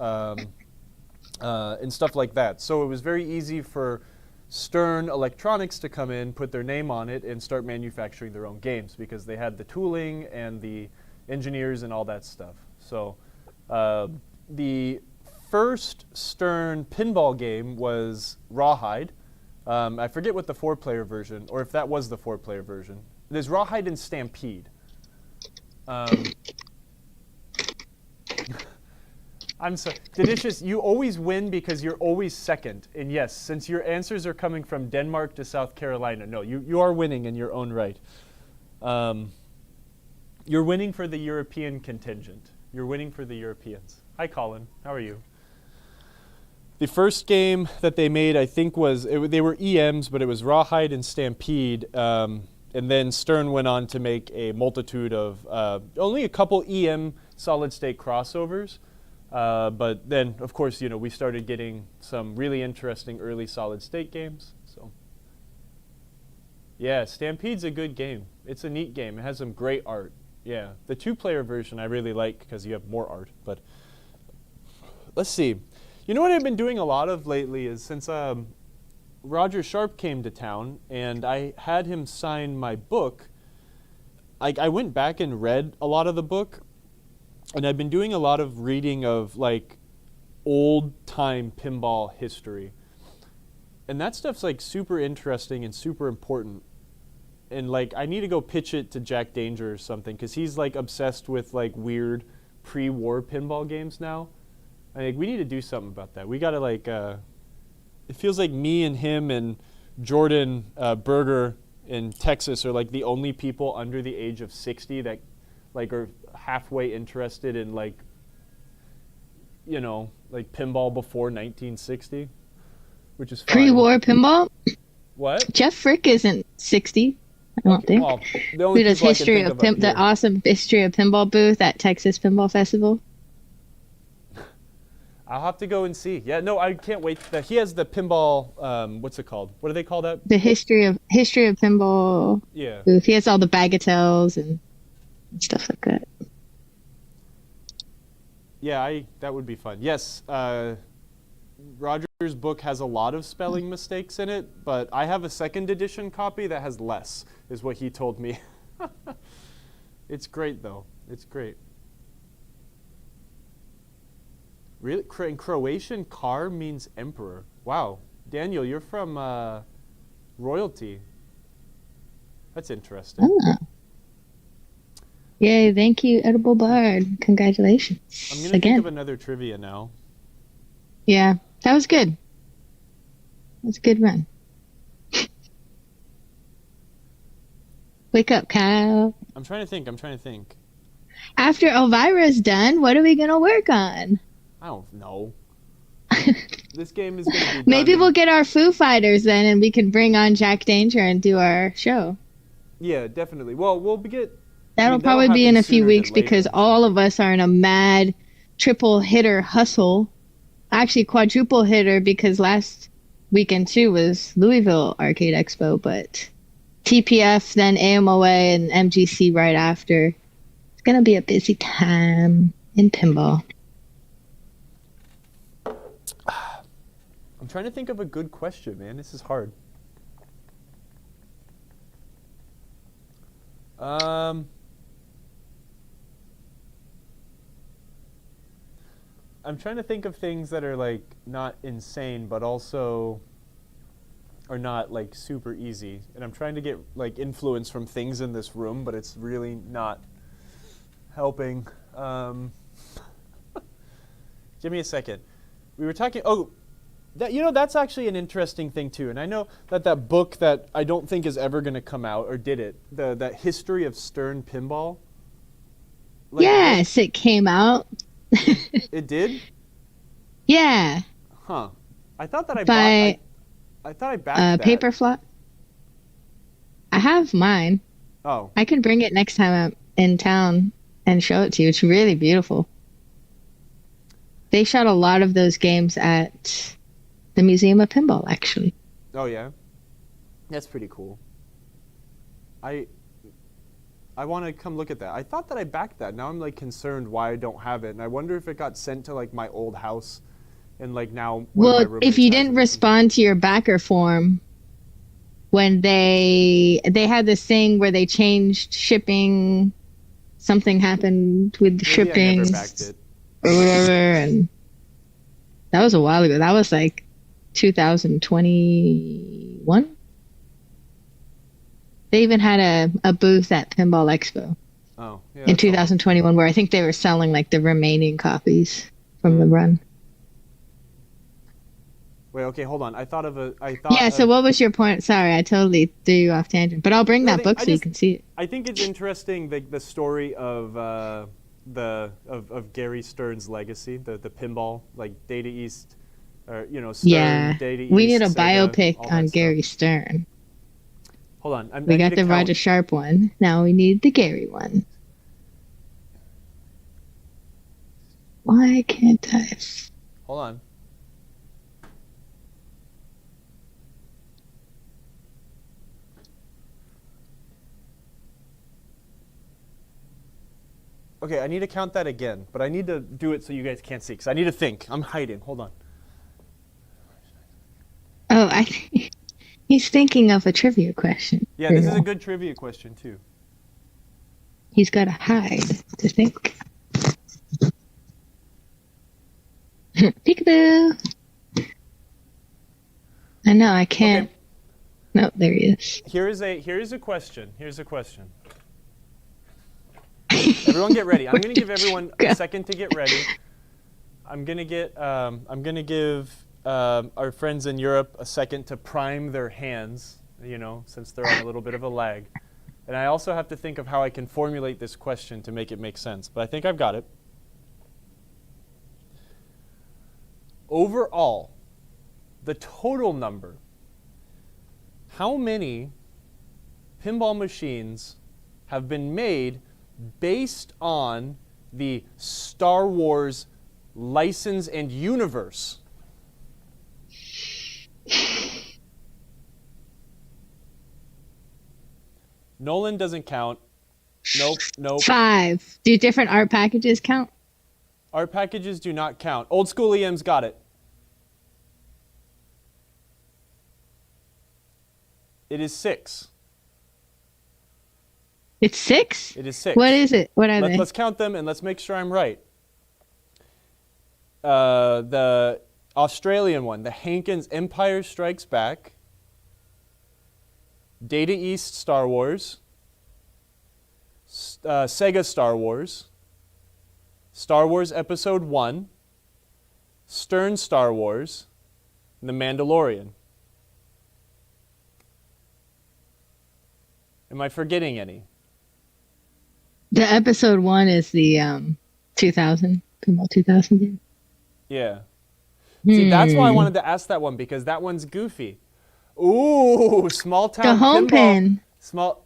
and stuff like that. So it was very easy for Stern Electronics to come in, put their name on it, and start manufacturing their own games because they had the tooling and the engineers and all that stuff. So the first Stern pinball game was Rawhide. I forget what the 4-player version, or if that was the 4-player version. There's Rawhide and Stampede. I'm sorry. Delicious, you always win because you're always second. And yes, since your answers are coming from Denmark to South Carolina, no, you are winning in your own right. You're winning for the European contingent. You're winning for the Europeans. Hi, Colin. How are you? The first game that they made, I think, they were EMs, but it was Rawhide and Stampede. And then Stern went on to make a multitude of, only a couple EM solid-state crossovers. But then, of course, we started getting some really interesting early solid-state games. So, yeah, Stampede's a good game. It's a neat game. It has some great art. Yeah, the 2-player version I really like because you have more art. But let's see. You know what I've been doing a lot of lately is since Roger Sharp came to town and I had him sign my book, I went back and read a lot of the book. And I've been doing a lot of reading of like old-time pinball history. And that stuff's like super interesting and super important. And like I need to go pitch it to Jack Danger or something because he's like obsessed with like weird pre-war pinball games now. I think we need to do something about that. We gotta like, it feels like me and him and Jordan Berger in Texas are like the only people under the age of 60 that like are halfway interested in like pinball before 1960, which is fine. Pre-war pinball? What? Jeff Frick isn't 60, I don't think. Well, the only Who does history of the awesome history of pinball booth at Texas Pinball Festival? I'll have to go and see. Yeah, no, I can't wait. He has the pinball. What's it called? What do they call that? The history of pinball. Yeah. Booth. He has all the bagatelles and stuff like that. Yeah, that would be fun. Yes, Roger's book has a lot of spelling mistakes in it, but I have a second edition copy that has less, is what he told me. It's great, though. It's great. Really? In Croatian, Kar means emperor. Wow. Daniel, you're from royalty. That's interesting. Oh. Yay, thank you, Edible Bard. Congratulations. I'm going to think of another trivia now. Yeah, that was good. That was a good run. Wake up, Kyle. I'm trying to think. After Elvira's done, what are we going to work on? I don't know. This game is going to be Maybe we'll get our Foo Fighters then, and we can bring on Jack Danger and do our show. Yeah, definitely. Well, we'll get... That'll probably be in a few weeks because all of us are in a mad triple hitter hustle. Actually, quadruple hitter because last weekend too was Louisville Arcade Expo, but TPF, then AMOA, and MGC right after. It's going to be a busy time in pinball. I'm trying to think of a good question, man. This is hard. I'm trying to think of things that are like not insane, but also are not like super easy. And I'm trying to get like influence from things in this room, but it's really not helping. Give me a second. We were talking. Oh, that's actually an interesting thing too. And I know that book that I don't think is ever going to come out, or did it? That history of Stern pinball. Like, yes, it came out. It did? Yeah. Huh. I thought that I backed that. Paperfly? I have mine. Oh. I can bring it next time I'm in town and show it to you. It's really beautiful. They shot a lot of those games at the Museum of Pinball, actually. Oh, yeah? That's pretty cool. I want to come look at that. I thought that I backed that. Now I'm like concerned why I don't have it. And I wonder if it got sent to like my old house and like now well, if you didn't respond to your backer form when they had this thing where they changed shipping, something happened with the shipping I never backed it. Or whatever, and that was a while ago. That was like 2021. They even had a booth at Pinball Expo in 2021 where I think they were selling like the remaining copies from the run. Wait, okay, hold on. So what was your point? Sorry, I totally threw you off tangent. But I'll bring that book so you can see it. I think it's interesting the story of Gary Stern's legacy, the pinball, like Data East, or Stern, Data East. We need a Sega, biopic on Gary Stern. Hold on. We got the Roger Sharp one. Now we need the Gary one. Why can't I? Hold on. Okay, I need to count that again, but I need to do it so you guys can't see, because I need to think. I'm hiding. Hold on. Oh, he's thinking of a trivia question. Yeah, this is a good trivia question, too. He's got to hide to think. Peekaboo! I know, I can't. Okay. No, there he is. Here's a question. Here's a question. Everyone get ready. I'm going to give everyone a second to get ready. I'm going to give our friends in Europe a second to prime their hands, since they're on a little bit of a lag. And I also have to think of how I can formulate this question to make it make sense. But I think I've got it. Overall, the total number, how many pinball machines have been made based on the Star Wars license and universe? Nolan doesn't count. Nope. 5. Do different art packages count? Art packages do not count. Old School EM's got it. It is 6. It's 6? It is 6. What is it? What are they? Let's count them and let's make sure I'm right. The Australian one, the Hankins Empire Strikes Back, Data East Star Wars, Sega Star Wars, Star Wars Episode 1, Stern Star Wars, and The Mandalorian. Am I forgetting any? The Episode 1 is the 2000, Pinball 2000 game. Yeah. See, that's why I wanted to ask that one, because that one's goofy. Ooh, small town the home pinball. pin. Small.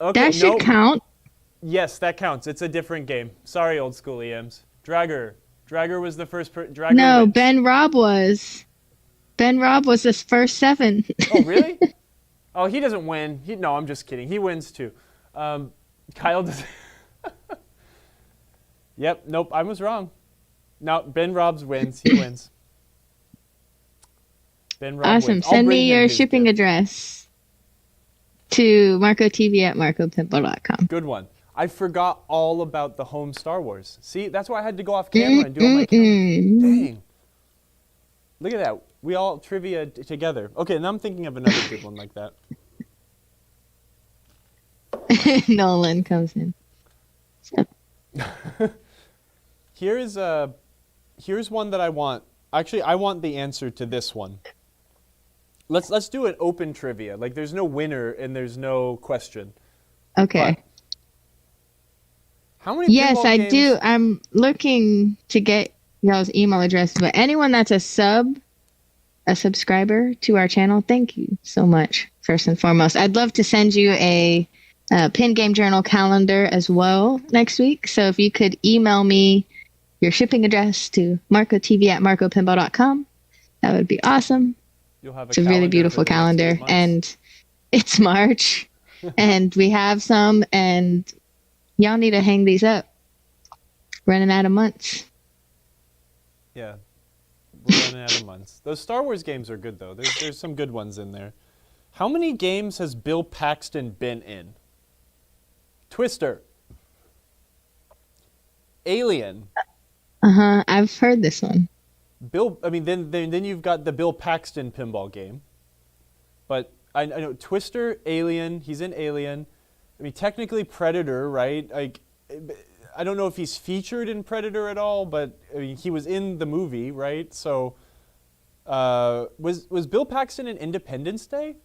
Okay, that should count. Yes, that counts. It's a different game. Sorry, Old School EMs. Dragger was the first. Dragger no, wins. Ben Robb was. Ben Robb was the first 7. Oh, really? Oh, he doesn't win. No, I'm just kidding. He wins too. Kyle does. Yep. Nope. I was wrong. No, Ben Robbs wins. He wins. Ben Robb awesome. wins. Send me your shipping address to marcotv@marcopinball.com. Good one. I forgot all about the home Star Wars. See, that's why I had to go off camera and do all my camera. Dang. Look at that. We all trivia together. Okay, now I'm thinking of another good one like that. Nolan comes in. Here's one that I want. Actually, I want the answer to this one. Let's do an open trivia. Like, there's no winner and there's no question. Okay. But how many? Yes, I games? do. I'm looking to get y'all's email address, but anyone that's a sub a subscriber to our channel, thank you so much, first and foremost. I'd love to send you a Pin Game Journal calendar as well next week. So if you could email me your shipping address to marcotv@marcopinball.com, that would be awesome. You'll have it's a really beautiful calendar, and it's March, and we have some, and y'all need to hang these up. Running out of months. Yeah, we're running out of months. Those Star Wars games are good, though. There's some good ones in there. How many games has Bill Paxton been in? Twister. Alien. I've heard this one. Then you've got the Bill Paxton pinball game. But I know Twister, Alien. He's in Alien. I mean, technically Predator, right? Like, I don't know if he's featured in Predator at all, but I mean, he was in the movie, right? So, was Bill Paxton in Independence Day?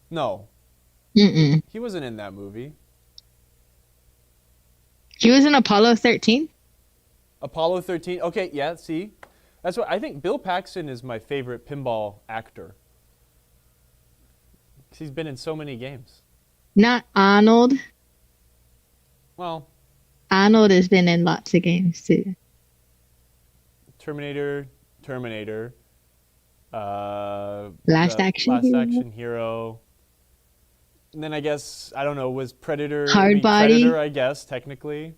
No. Mm-mm. He wasn't in that movie. He was in Apollo 13? Apollo 13. Okay, yeah, see? That's what I think. Bill Paxton is my favorite pinball actor. He's been in so many games. Not Arnold. Well, Arnold has been in lots of games too. Terminator. Last Action Hero. And then I guess, I don't know, was Predator... Body. Predator, I guess, technically.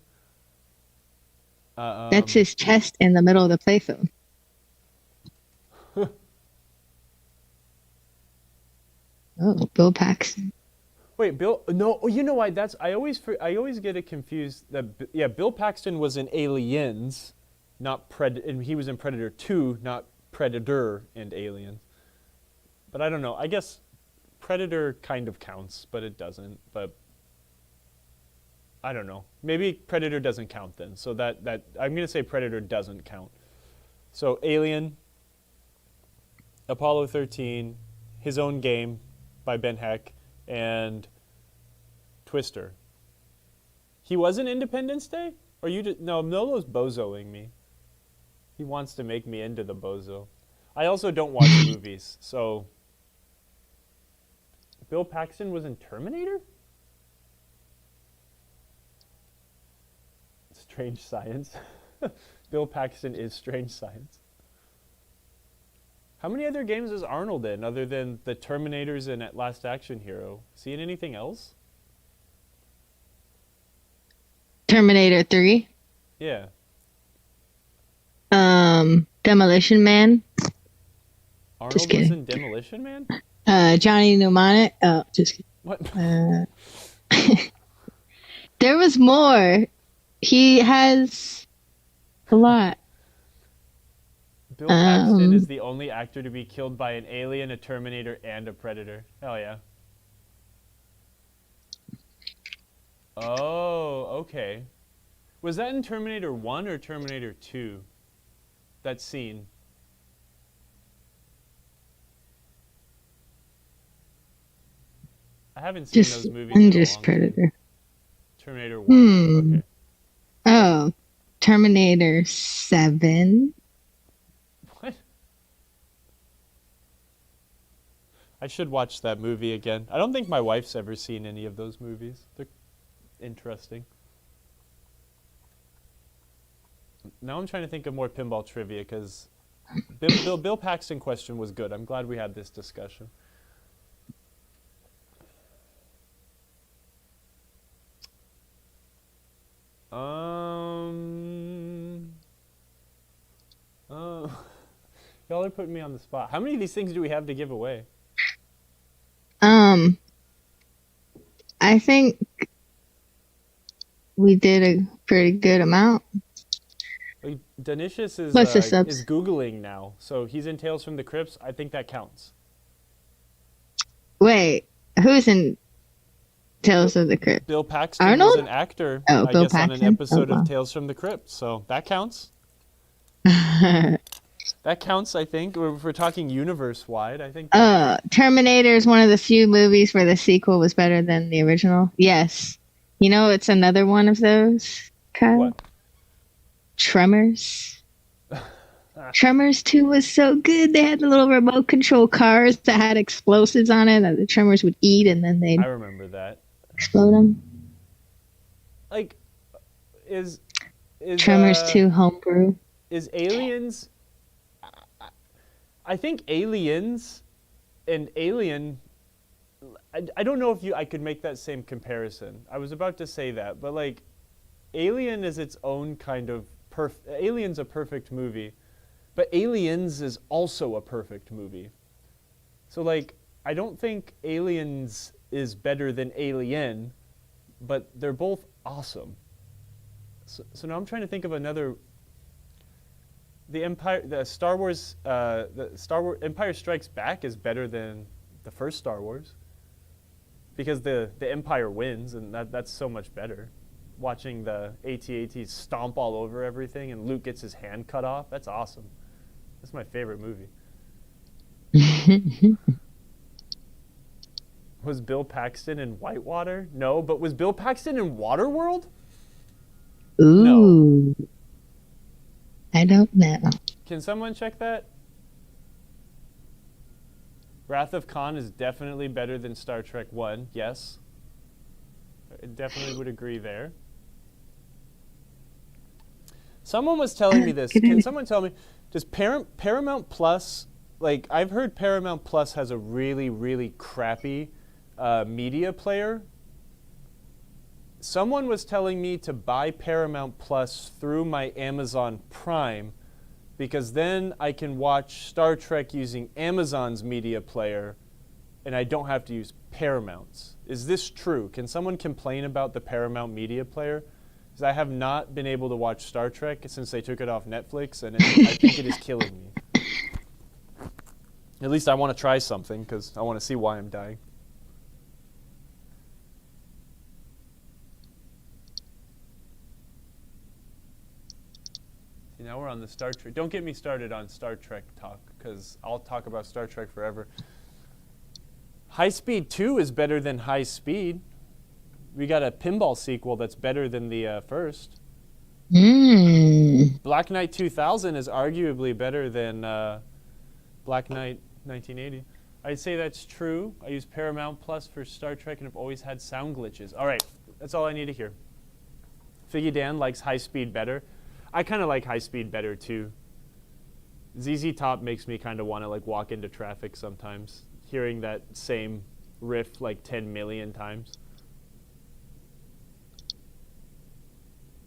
That's his chest in the middle of the playfield. Oh, Bill Paxton. Wait, Bill? No, you know why? I always get it confused. Bill Paxton was in Aliens, not and he was in Predator 2, not Predator and Aliens. But I don't know. I guess Predator kind of counts, but it doesn't. But I don't know. Maybe Predator doesn't count then. So that I'm gonna say Predator doesn't count. So Alien, Apollo 13, his own game by Ben Heck, and Twister. He was in Independence Day? Or you just... No, Nolo's bozoing me. He wants to make me into the bozo. I also don't watch movies, so... Bill Paxton was in Terminator? Strange Science. Bill Paxton is Strange Science. How many other games is Arnold in other than the Terminators and Last Action Hero? Is he in anything else? Terminator 3. Yeah. Demolition Man. Arnold was in Demolition Man? Johnny Mnemonic. Oh, just kidding. What? There was more. He has a lot. Bill Paxton is the only actor to be killed by an alien, a Terminator, and a Predator. Hell yeah. Oh, okay. Was that in Terminator 1 or Terminator 2? That scene. I haven't seen those movies in a long time. Predator. Terminator 1. Okay. Oh, Terminator 7. What? I should watch that movie again. I don't think my wife's ever seen any of those movies. They're interesting. Now I'm trying to think of more pinball trivia because Bill Paxton question was good. I'm glad we had this discussion. Y'all are putting me on the spot. How many of these things do we have to give away? I think we did a pretty good amount. Danicious is Googling now, so he's in Tales from the Crypts. I think that counts. Wait, who's in Tales of the Crypt? Bill Paxton Arnold? was an actor, Bill guess, Paxton? on an episode of Tales from the Crypt, so that counts. That counts, I think. If we're talking universe-wide, I think. Terminator is one of the few movies where the sequel was better than the original. Yes. You know, it's another one of those, Kyle. What? Tremors. Tremors 2 was so good. They had the little remote control cars that had explosives on it that the Tremors would eat, and then they'd I remember that. explode them. Like, is Tremors 2 homebrew. is Aliens? I think Aliens and Alien. I don't know if I could make that same comparison. I was about to say that, but like, Alien is its own kind of Alien's a perfect movie, but Aliens is also a perfect movie. So like, I don't think Aliens is better than Alien, but they're both awesome. So now I'm trying to think of another. The Star Wars Empire Strikes Back is better than the first Star Wars, because the Empire wins, and that's so much better. Watching the AT-ATs stomp all over everything and Luke gets his hand cut off, that's awesome. That's my favorite movie. Was Bill Paxton in Whitewater? No, but was Bill Paxton in Waterworld? Ooh. No. I don't know. Can someone check that? Wrath of Khan is definitely better than Star Trek 1, yes. I definitely would agree there. Someone was telling me this. Can someone tell me, does Paramount Plus, like, I've heard Paramount Plus has a really, really crappy media player. Someone was telling me to buy Paramount Plus through my Amazon Prime, because then I can watch Star Trek using Amazon's media player, and I don't have to use Paramount's. Is this true? Can someone complain about the Paramount media player? Because I have not been able to watch Star Trek since they took it off Netflix, and I think it is killing me. At least I want to try something, because I want to see why I'm dying. Now we're on the Star Trek. Don't get me started on Star Trek talk, because I'll talk about Star Trek forever. High Speed 2 is better than High Speed. We got a Pinball sequel that's better than the first. Black Knight 2000 is arguably better than Black Knight 1980. I'd say that's true. I use Paramount Plus for Star Trek and have always had sound glitches. All right, that's all I need to hear. Figgy Dan likes High Speed better. I kind of like High Speed better too. ZZ Top makes me kind of want to like walk into traffic sometimes, hearing that same riff like 10 million times.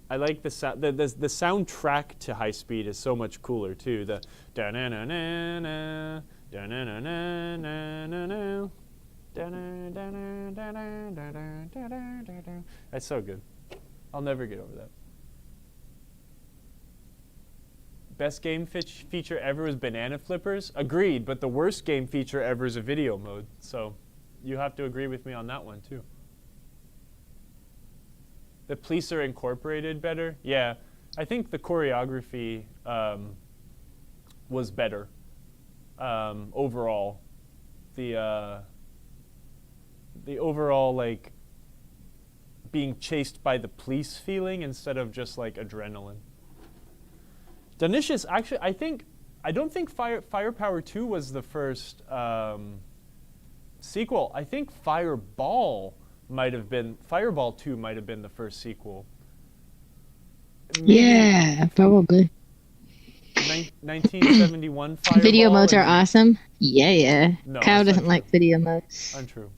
I like the sound. The soundtrack to High Speed is so much cooler too. The da na na na na da na na na na na na da na da na da na da da da da. That's so good. I'll never get over that. Best game feature ever was Banana Flippers. Agreed, but the worst game feature ever is a video mode. So you have to agree with me on that one too. The Police Are Incorporated better? Yeah, I think the choreography was better overall. The overall like being chased by the police feeling instead of just like adrenaline. Danish's actually, I don't think Firepower 2 was the first sequel. I think Fireball 2 might have been the first sequel. Maybe yeah, probably. 1971 Fireball. Video modes are awesome. Yeah. No, Kyle doesn't like video modes. Untrue.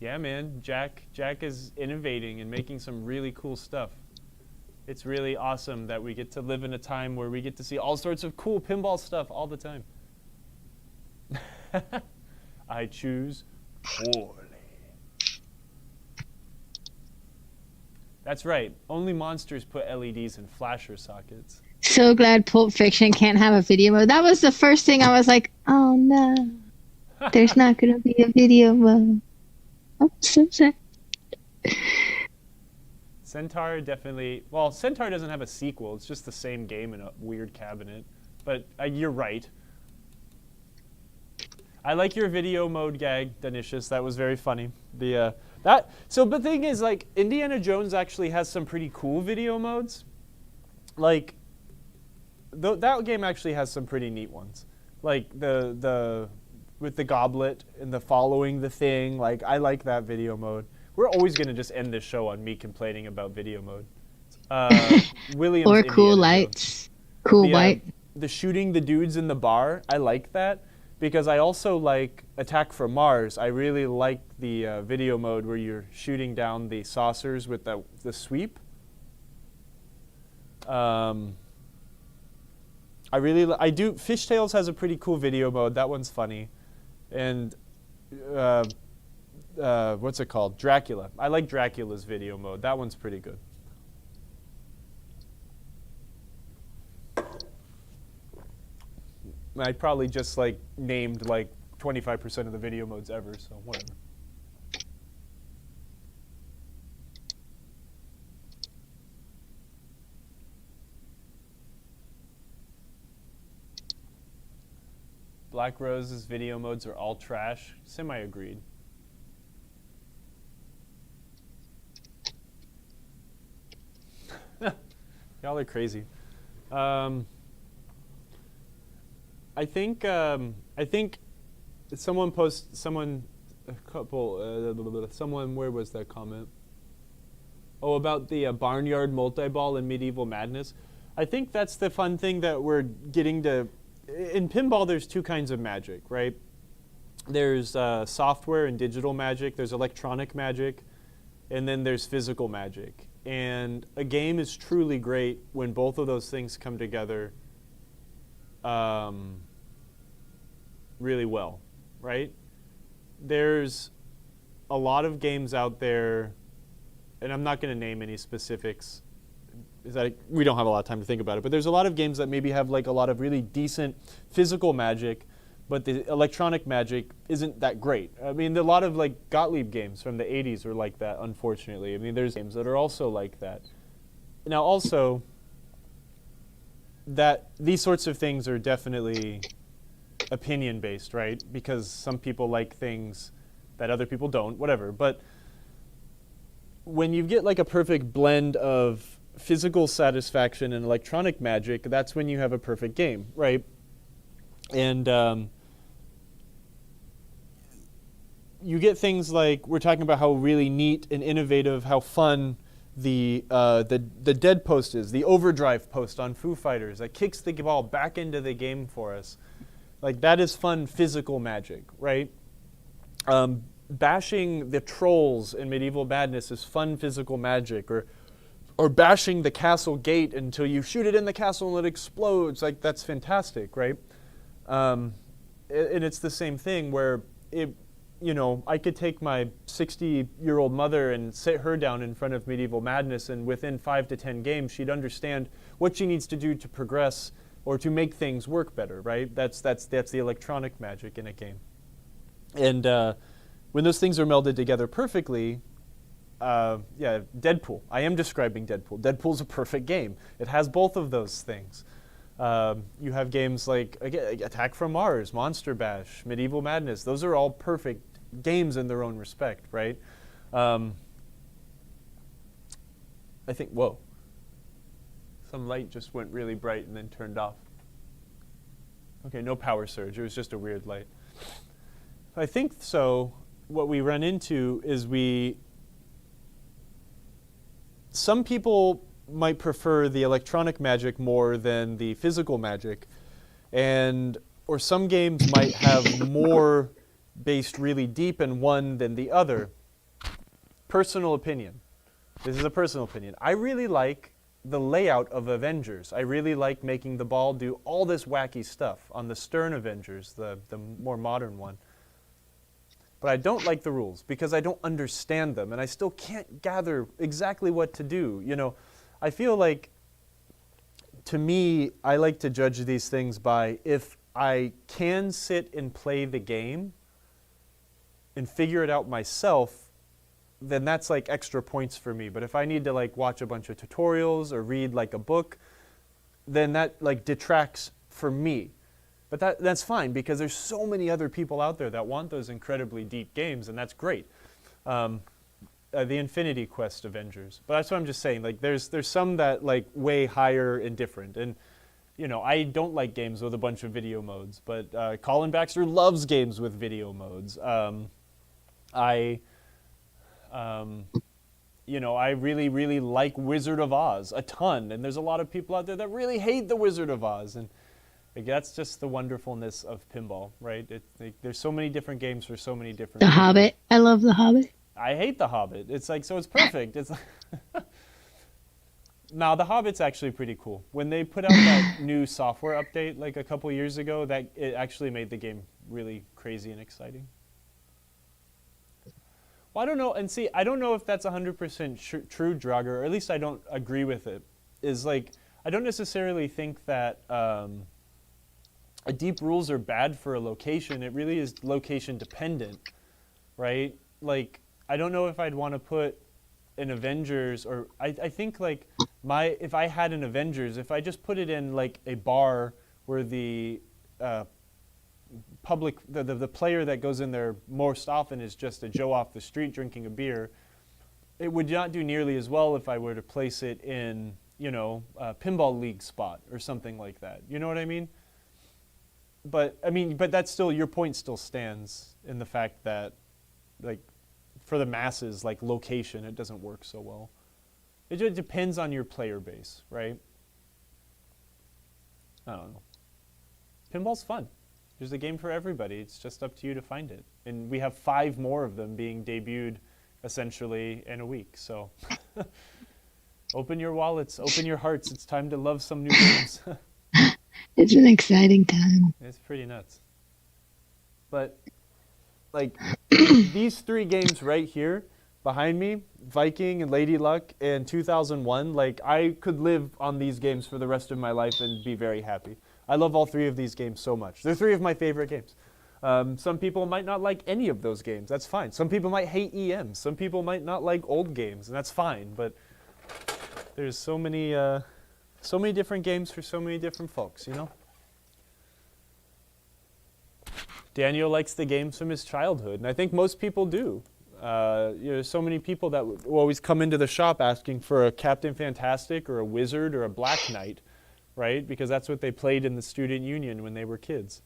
Yeah, man, Jack is innovating and making some really cool stuff. It's really awesome that we get to live in a time where we get to see all sorts of cool pinball stuff all the time. I choose poorly. That's right. Only monsters put LEDs in flasher sockets. So glad Pulp Fiction can't have a video mode. That was the first thing I was like, oh no, there's not going to be a video mode. I'm so sad. Centaur definitely... Well, Centaur doesn't have a sequel. It's just the same game in a weird cabinet. But you're right. I like your video mode gag, Danishus. That was very funny. The But the thing is, like, Indiana Jones actually has some pretty cool video modes. Like, that game actually has some pretty neat ones. Like the with the goblet and the following the thing. Like, I like that video mode. We're always gonna just end this show on me complaining about video mode. Williams Or Indiana cool Jones. lights. Cool white. The shooting the dudes in the bar, I like that. Because I also like Attack from Mars. I really like the video mode where you're shooting down the saucers with the sweep. I do. Fishtails has a pretty cool video mode. That one's funny. And what's it called? Dracula. I like Dracula's video mode. That one's pretty good. I probably just like named like 25% of the video modes ever, so whatever. Black Rose's video modes are all trash. Semi-agreed. Y'all are crazy. I think someone where was that comment? Oh, about the barnyard multi-ball in Medieval Madness. I think that's the fun thing that we're getting to. In pinball, there's two kinds of magic, right? There's software and digital magic. There's electronic magic, and then there's physical magic. And a game is truly great when both of those things come together really well, right? There's a lot of games out there, and I'm not going to name any specifics. We don't have a lot of time to think about it, but there's a lot of games that maybe have like a lot of really decent physical magic, but the electronic magic isn't that great. I mean, a lot of like Gottlieb games from the 80s are like that, unfortunately. I mean, there's games that are also like that. Now, also, that these sorts of things are definitely opinion-based, right? Because some people like things that other people don't, whatever. But when you get like a perfect blend of physical satisfaction and electronic magic, that's when you have a perfect game, right? And you get things like, we're talking about how really neat and innovative, how fun the dead post is, the overdrive post on Foo Fighters that kicks the ball back into the game for us. Like, that is fun physical magic, right? Bashing the trolls in Medieval Madness is fun physical magic, or bashing the castle gate until you shoot it in the castle and it explodes. Like, that's fantastic, right? And it's the same thing where I could take my 60-year-old mother and sit her down in front of Medieval Madness, and within 5 to 10 games, she'd understand what she needs to do to progress or to make things work better, right? That's the electronic magic in a game. And when those things are melded together perfectly, Deadpool. I am describing Deadpool. Deadpool's a perfect game. It has both of those things. You have games like Attack from Mars, Monster Bash, Medieval Madness. Those are all perfect games in their own respect, right? I think, whoa. Some light just went really bright and then turned off. Okay, no power surge. It was just a weird light. I think so. What we run into is some people might prefer the electronic magic more than the physical magic, or some games might have more based really deep in one than the other. Personal opinion. This is a personal opinion. I really like the layout of Avengers. I really like making the ball do all this wacky stuff on the Stern Avengers, the more modern one. But I don't like the rules because I don't understand them, and I still can't gather exactly what to do. I feel like, to me, I like to judge these things by if I can sit and play the game and figure it out myself, then that's like extra points for me. But if I need to like watch a bunch of tutorials or read like a book, then that like detracts for me. But that's fine because there's so many other people out there that want those incredibly deep games, and that's great. the Infinity Quest Avengers. But that's what I'm just saying. Like, there's some that like way higher and different. And I don't like games with a bunch of video modes, but Colin Baxter loves games with video modes. I really, really like Wizard of Oz a ton, and there's a lot of people out there that really hate the Wizard of Oz, and like, that's just the wonderfulness of pinball, right? There's so many different games for so many different. The Hobbit. I love The Hobbit. I hate The Hobbit. It's like, so it's perfect. It's now The Hobbit's actually pretty cool. When they put out that new software update like a couple years ago, that it actually made the game really crazy and exciting. Well, I don't know, and see, I don't know if that's 100% true, Draugr, or at least I don't agree with it. Is like, I don't necessarily think that deep rules are bad for a location. It really is location dependent, right? Like, I don't know if I'd want to put an Avengers, or I think like if I had an Avengers, if I just put it in like a bar where the public, the player that goes in there most often is just a Joe off the street drinking a beer, it would not do nearly as well if I were to place it in, a pinball league spot or something like that. You know what I mean? But that's still, your point still stands in the fact that, like, for the masses, like location, it doesn't work so well. It just depends on your player base, right? I don't know. Pinball's fun. There's a game for everybody. It's just up to you to find it. And we have 5 more of them being debuted essentially in a week. So open your wallets, open your hearts. It's time to love some new games. It's an exciting time. It's pretty nuts. But like these 3 games right here behind me, Viking and Lady Luck and 2001, like I could live on these games for the rest of my life and be very happy. I love all 3 of these games so much. They're 3 of my favorite games. Some people might not like any of those games. That's fine. Some people might hate EMs. Some people might not like old games, and that's fine. But there's so many different games for so many different folks, Daniel likes the games from his childhood, and I think most people do. So many people that will always come into the shop asking for a Captain Fantastic or a Wizard or a Black Knight, right? Because that's what they played in the student union when they were kids.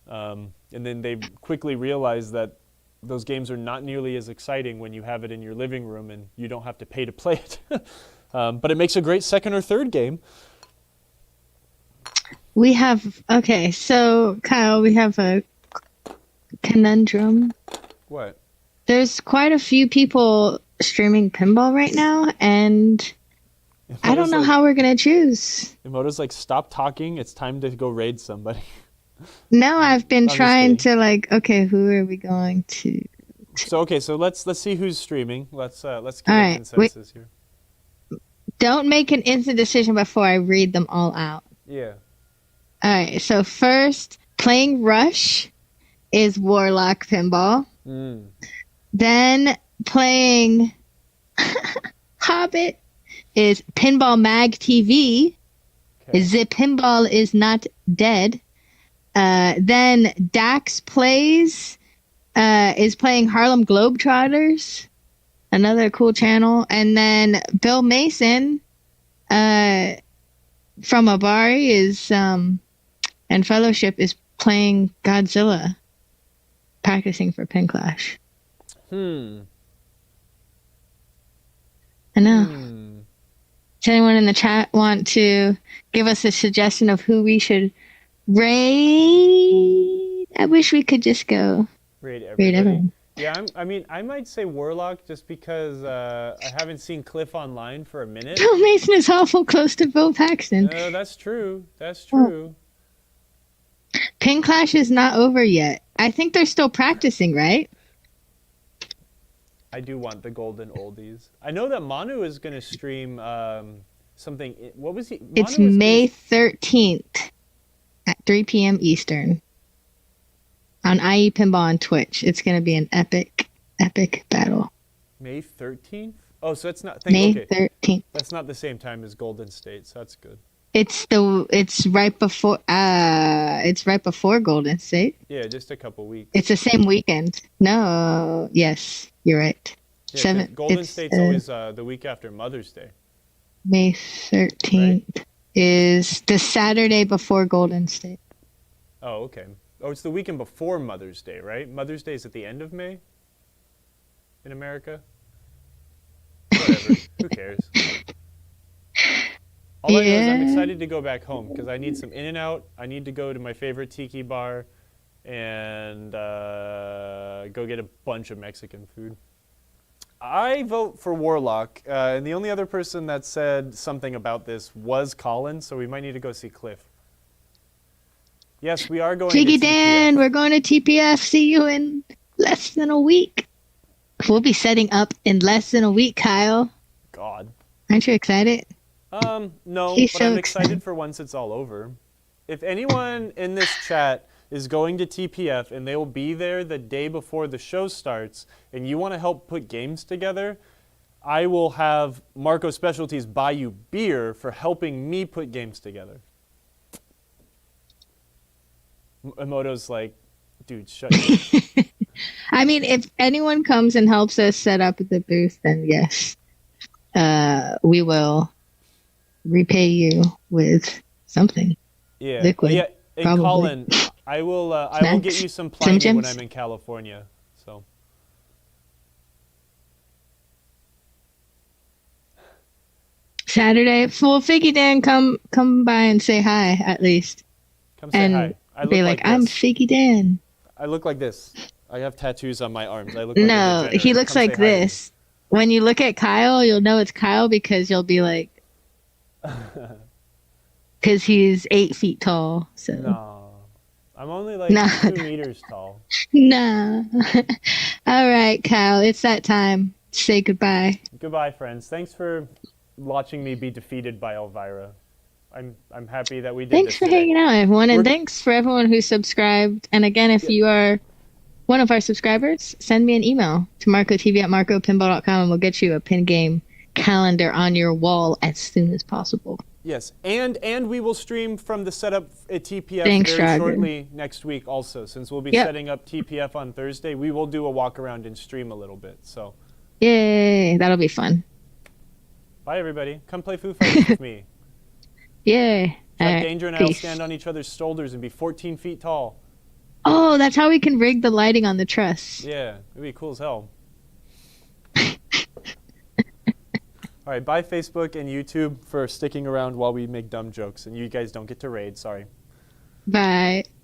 And then they quickly realize that those games are not nearly as exciting when you have it in your living room and you don't have to pay to play it. But it makes a great second or third game. So Kyle, we have a conundrum. What? There's quite a few people streaming pinball right now, and I don't know how we're going to choose. Emoto's like, stop talking. It's time to go raid somebody. No, I've been trying to okay, who are we going to? So let's see who's streaming. Let's get a consensus here. Don't make an instant decision before I read them all out. Yeah. All right. So first, playing Rush is Warlock Pinball. Then playing Hobbit is Pinball Mag TV. Okay. The Pinball is not dead. Then Dax Plays is playing Harlem Globetrotters, another cool channel. And then Bill Mason from Abari is and Fellowship is playing Godzilla, practicing for Pin Clash. I know. Does anyone in the chat want to give us a suggestion of who we should raid? I wish we could just go raid everyone. Yeah, I might say Warlock just because I haven't seen Cliff online for a minute. Bill Mason is awful close to Bill Paxton. No, that's true. That's true. Pin Clash is not over yet. I think they're still practicing, right? I do want the golden oldies. I know that Manu is going to stream something. What was he? It's May 13th at 3 p.m. Eastern on IE Pinball on Twitch. It's going to be an epic battle. May 13th? Oh, so it's not... May 13th. That's not the same time as Golden State, so that's good. It's right before Golden State. Yeah, just a couple weeks. It's the same weekend. No, yes, you're right. Yeah, 'cause Golden It's State's always the week after Mother's Day. May 13th is the Saturday before Golden State. Oh, okay. Oh, it's the weekend before Mother's Day, right? Mother's Day is at the end of May in America. Whatever. Who cares? All I know is I'm excited to go back home because I need some In-N-Out. I need to go to my favorite tiki bar and go get a bunch of Mexican food. I vote for Warlock, and the only other person that said something about this was Colin, so we might need to go see Cliff. Yes, we are going Jiggy to TPF. Dan, we're going to TPF. See you in less than a week. We'll be setting up in less than a week, Kyle. God. Aren't you excited? No, He's but so I'm excited excited. for once it's all over. If anyone in this chat is going to TPF and they will be there the day before the show starts and you want to help put games together, I will have Marco Specialties buy you beer for helping me put games together. Emoto's like, dude, shut up. I mean, if anyone comes and helps us set up the booth, then yes, we will repay you with something. Yeah. Liquid, yeah. And probably. Colin, I will get you some Some Pliny when gems? I'm in California. So Saturday, well, Figgy Dan, come by and say hi at least, come say and hi. I look be like, this. I'm Figgy Dan. I look like this. I have tattoos on my arms. I look like a No, degenerate. he looks Come like say hi to me. this. When you look at Kyle, you'll know it's Kyle because you'll be like, because he's 8 feet tall. So No. I'm only like Nah. 2 meters tall. nah. All right, Kyle, it's that time. Say goodbye. Goodbye, friends. Thanks for watching me be defeated by Elvira. I'm happy that we did Thanks this for today. hanging out, everyone, and We're- thanks for everyone who subscribed. And again, if you are one of our subscribers, send me an email to marcotv@marcopinball.com and we'll get you a pin game calendar on your wall as soon as possible. Yes, and we will stream from the setup at TPF Thanks, very Roger. shortly next week also. Since we'll be Yep. setting up TPF on Thursday, we will do a walk around and stream a little bit. So, Yay, that'll be fun. bye everybody. Come play Foo Fighters with me. Yay. All Let right, Danger and I'll peace. stand on each other's shoulders and be 14 feet tall. Oh, that's how we can rig the lighting on the truss. Yeah, it'd be cool as hell. All right, bye Facebook and YouTube for sticking around while we make dumb jokes. And you guys don't get to raid, sorry. Bye.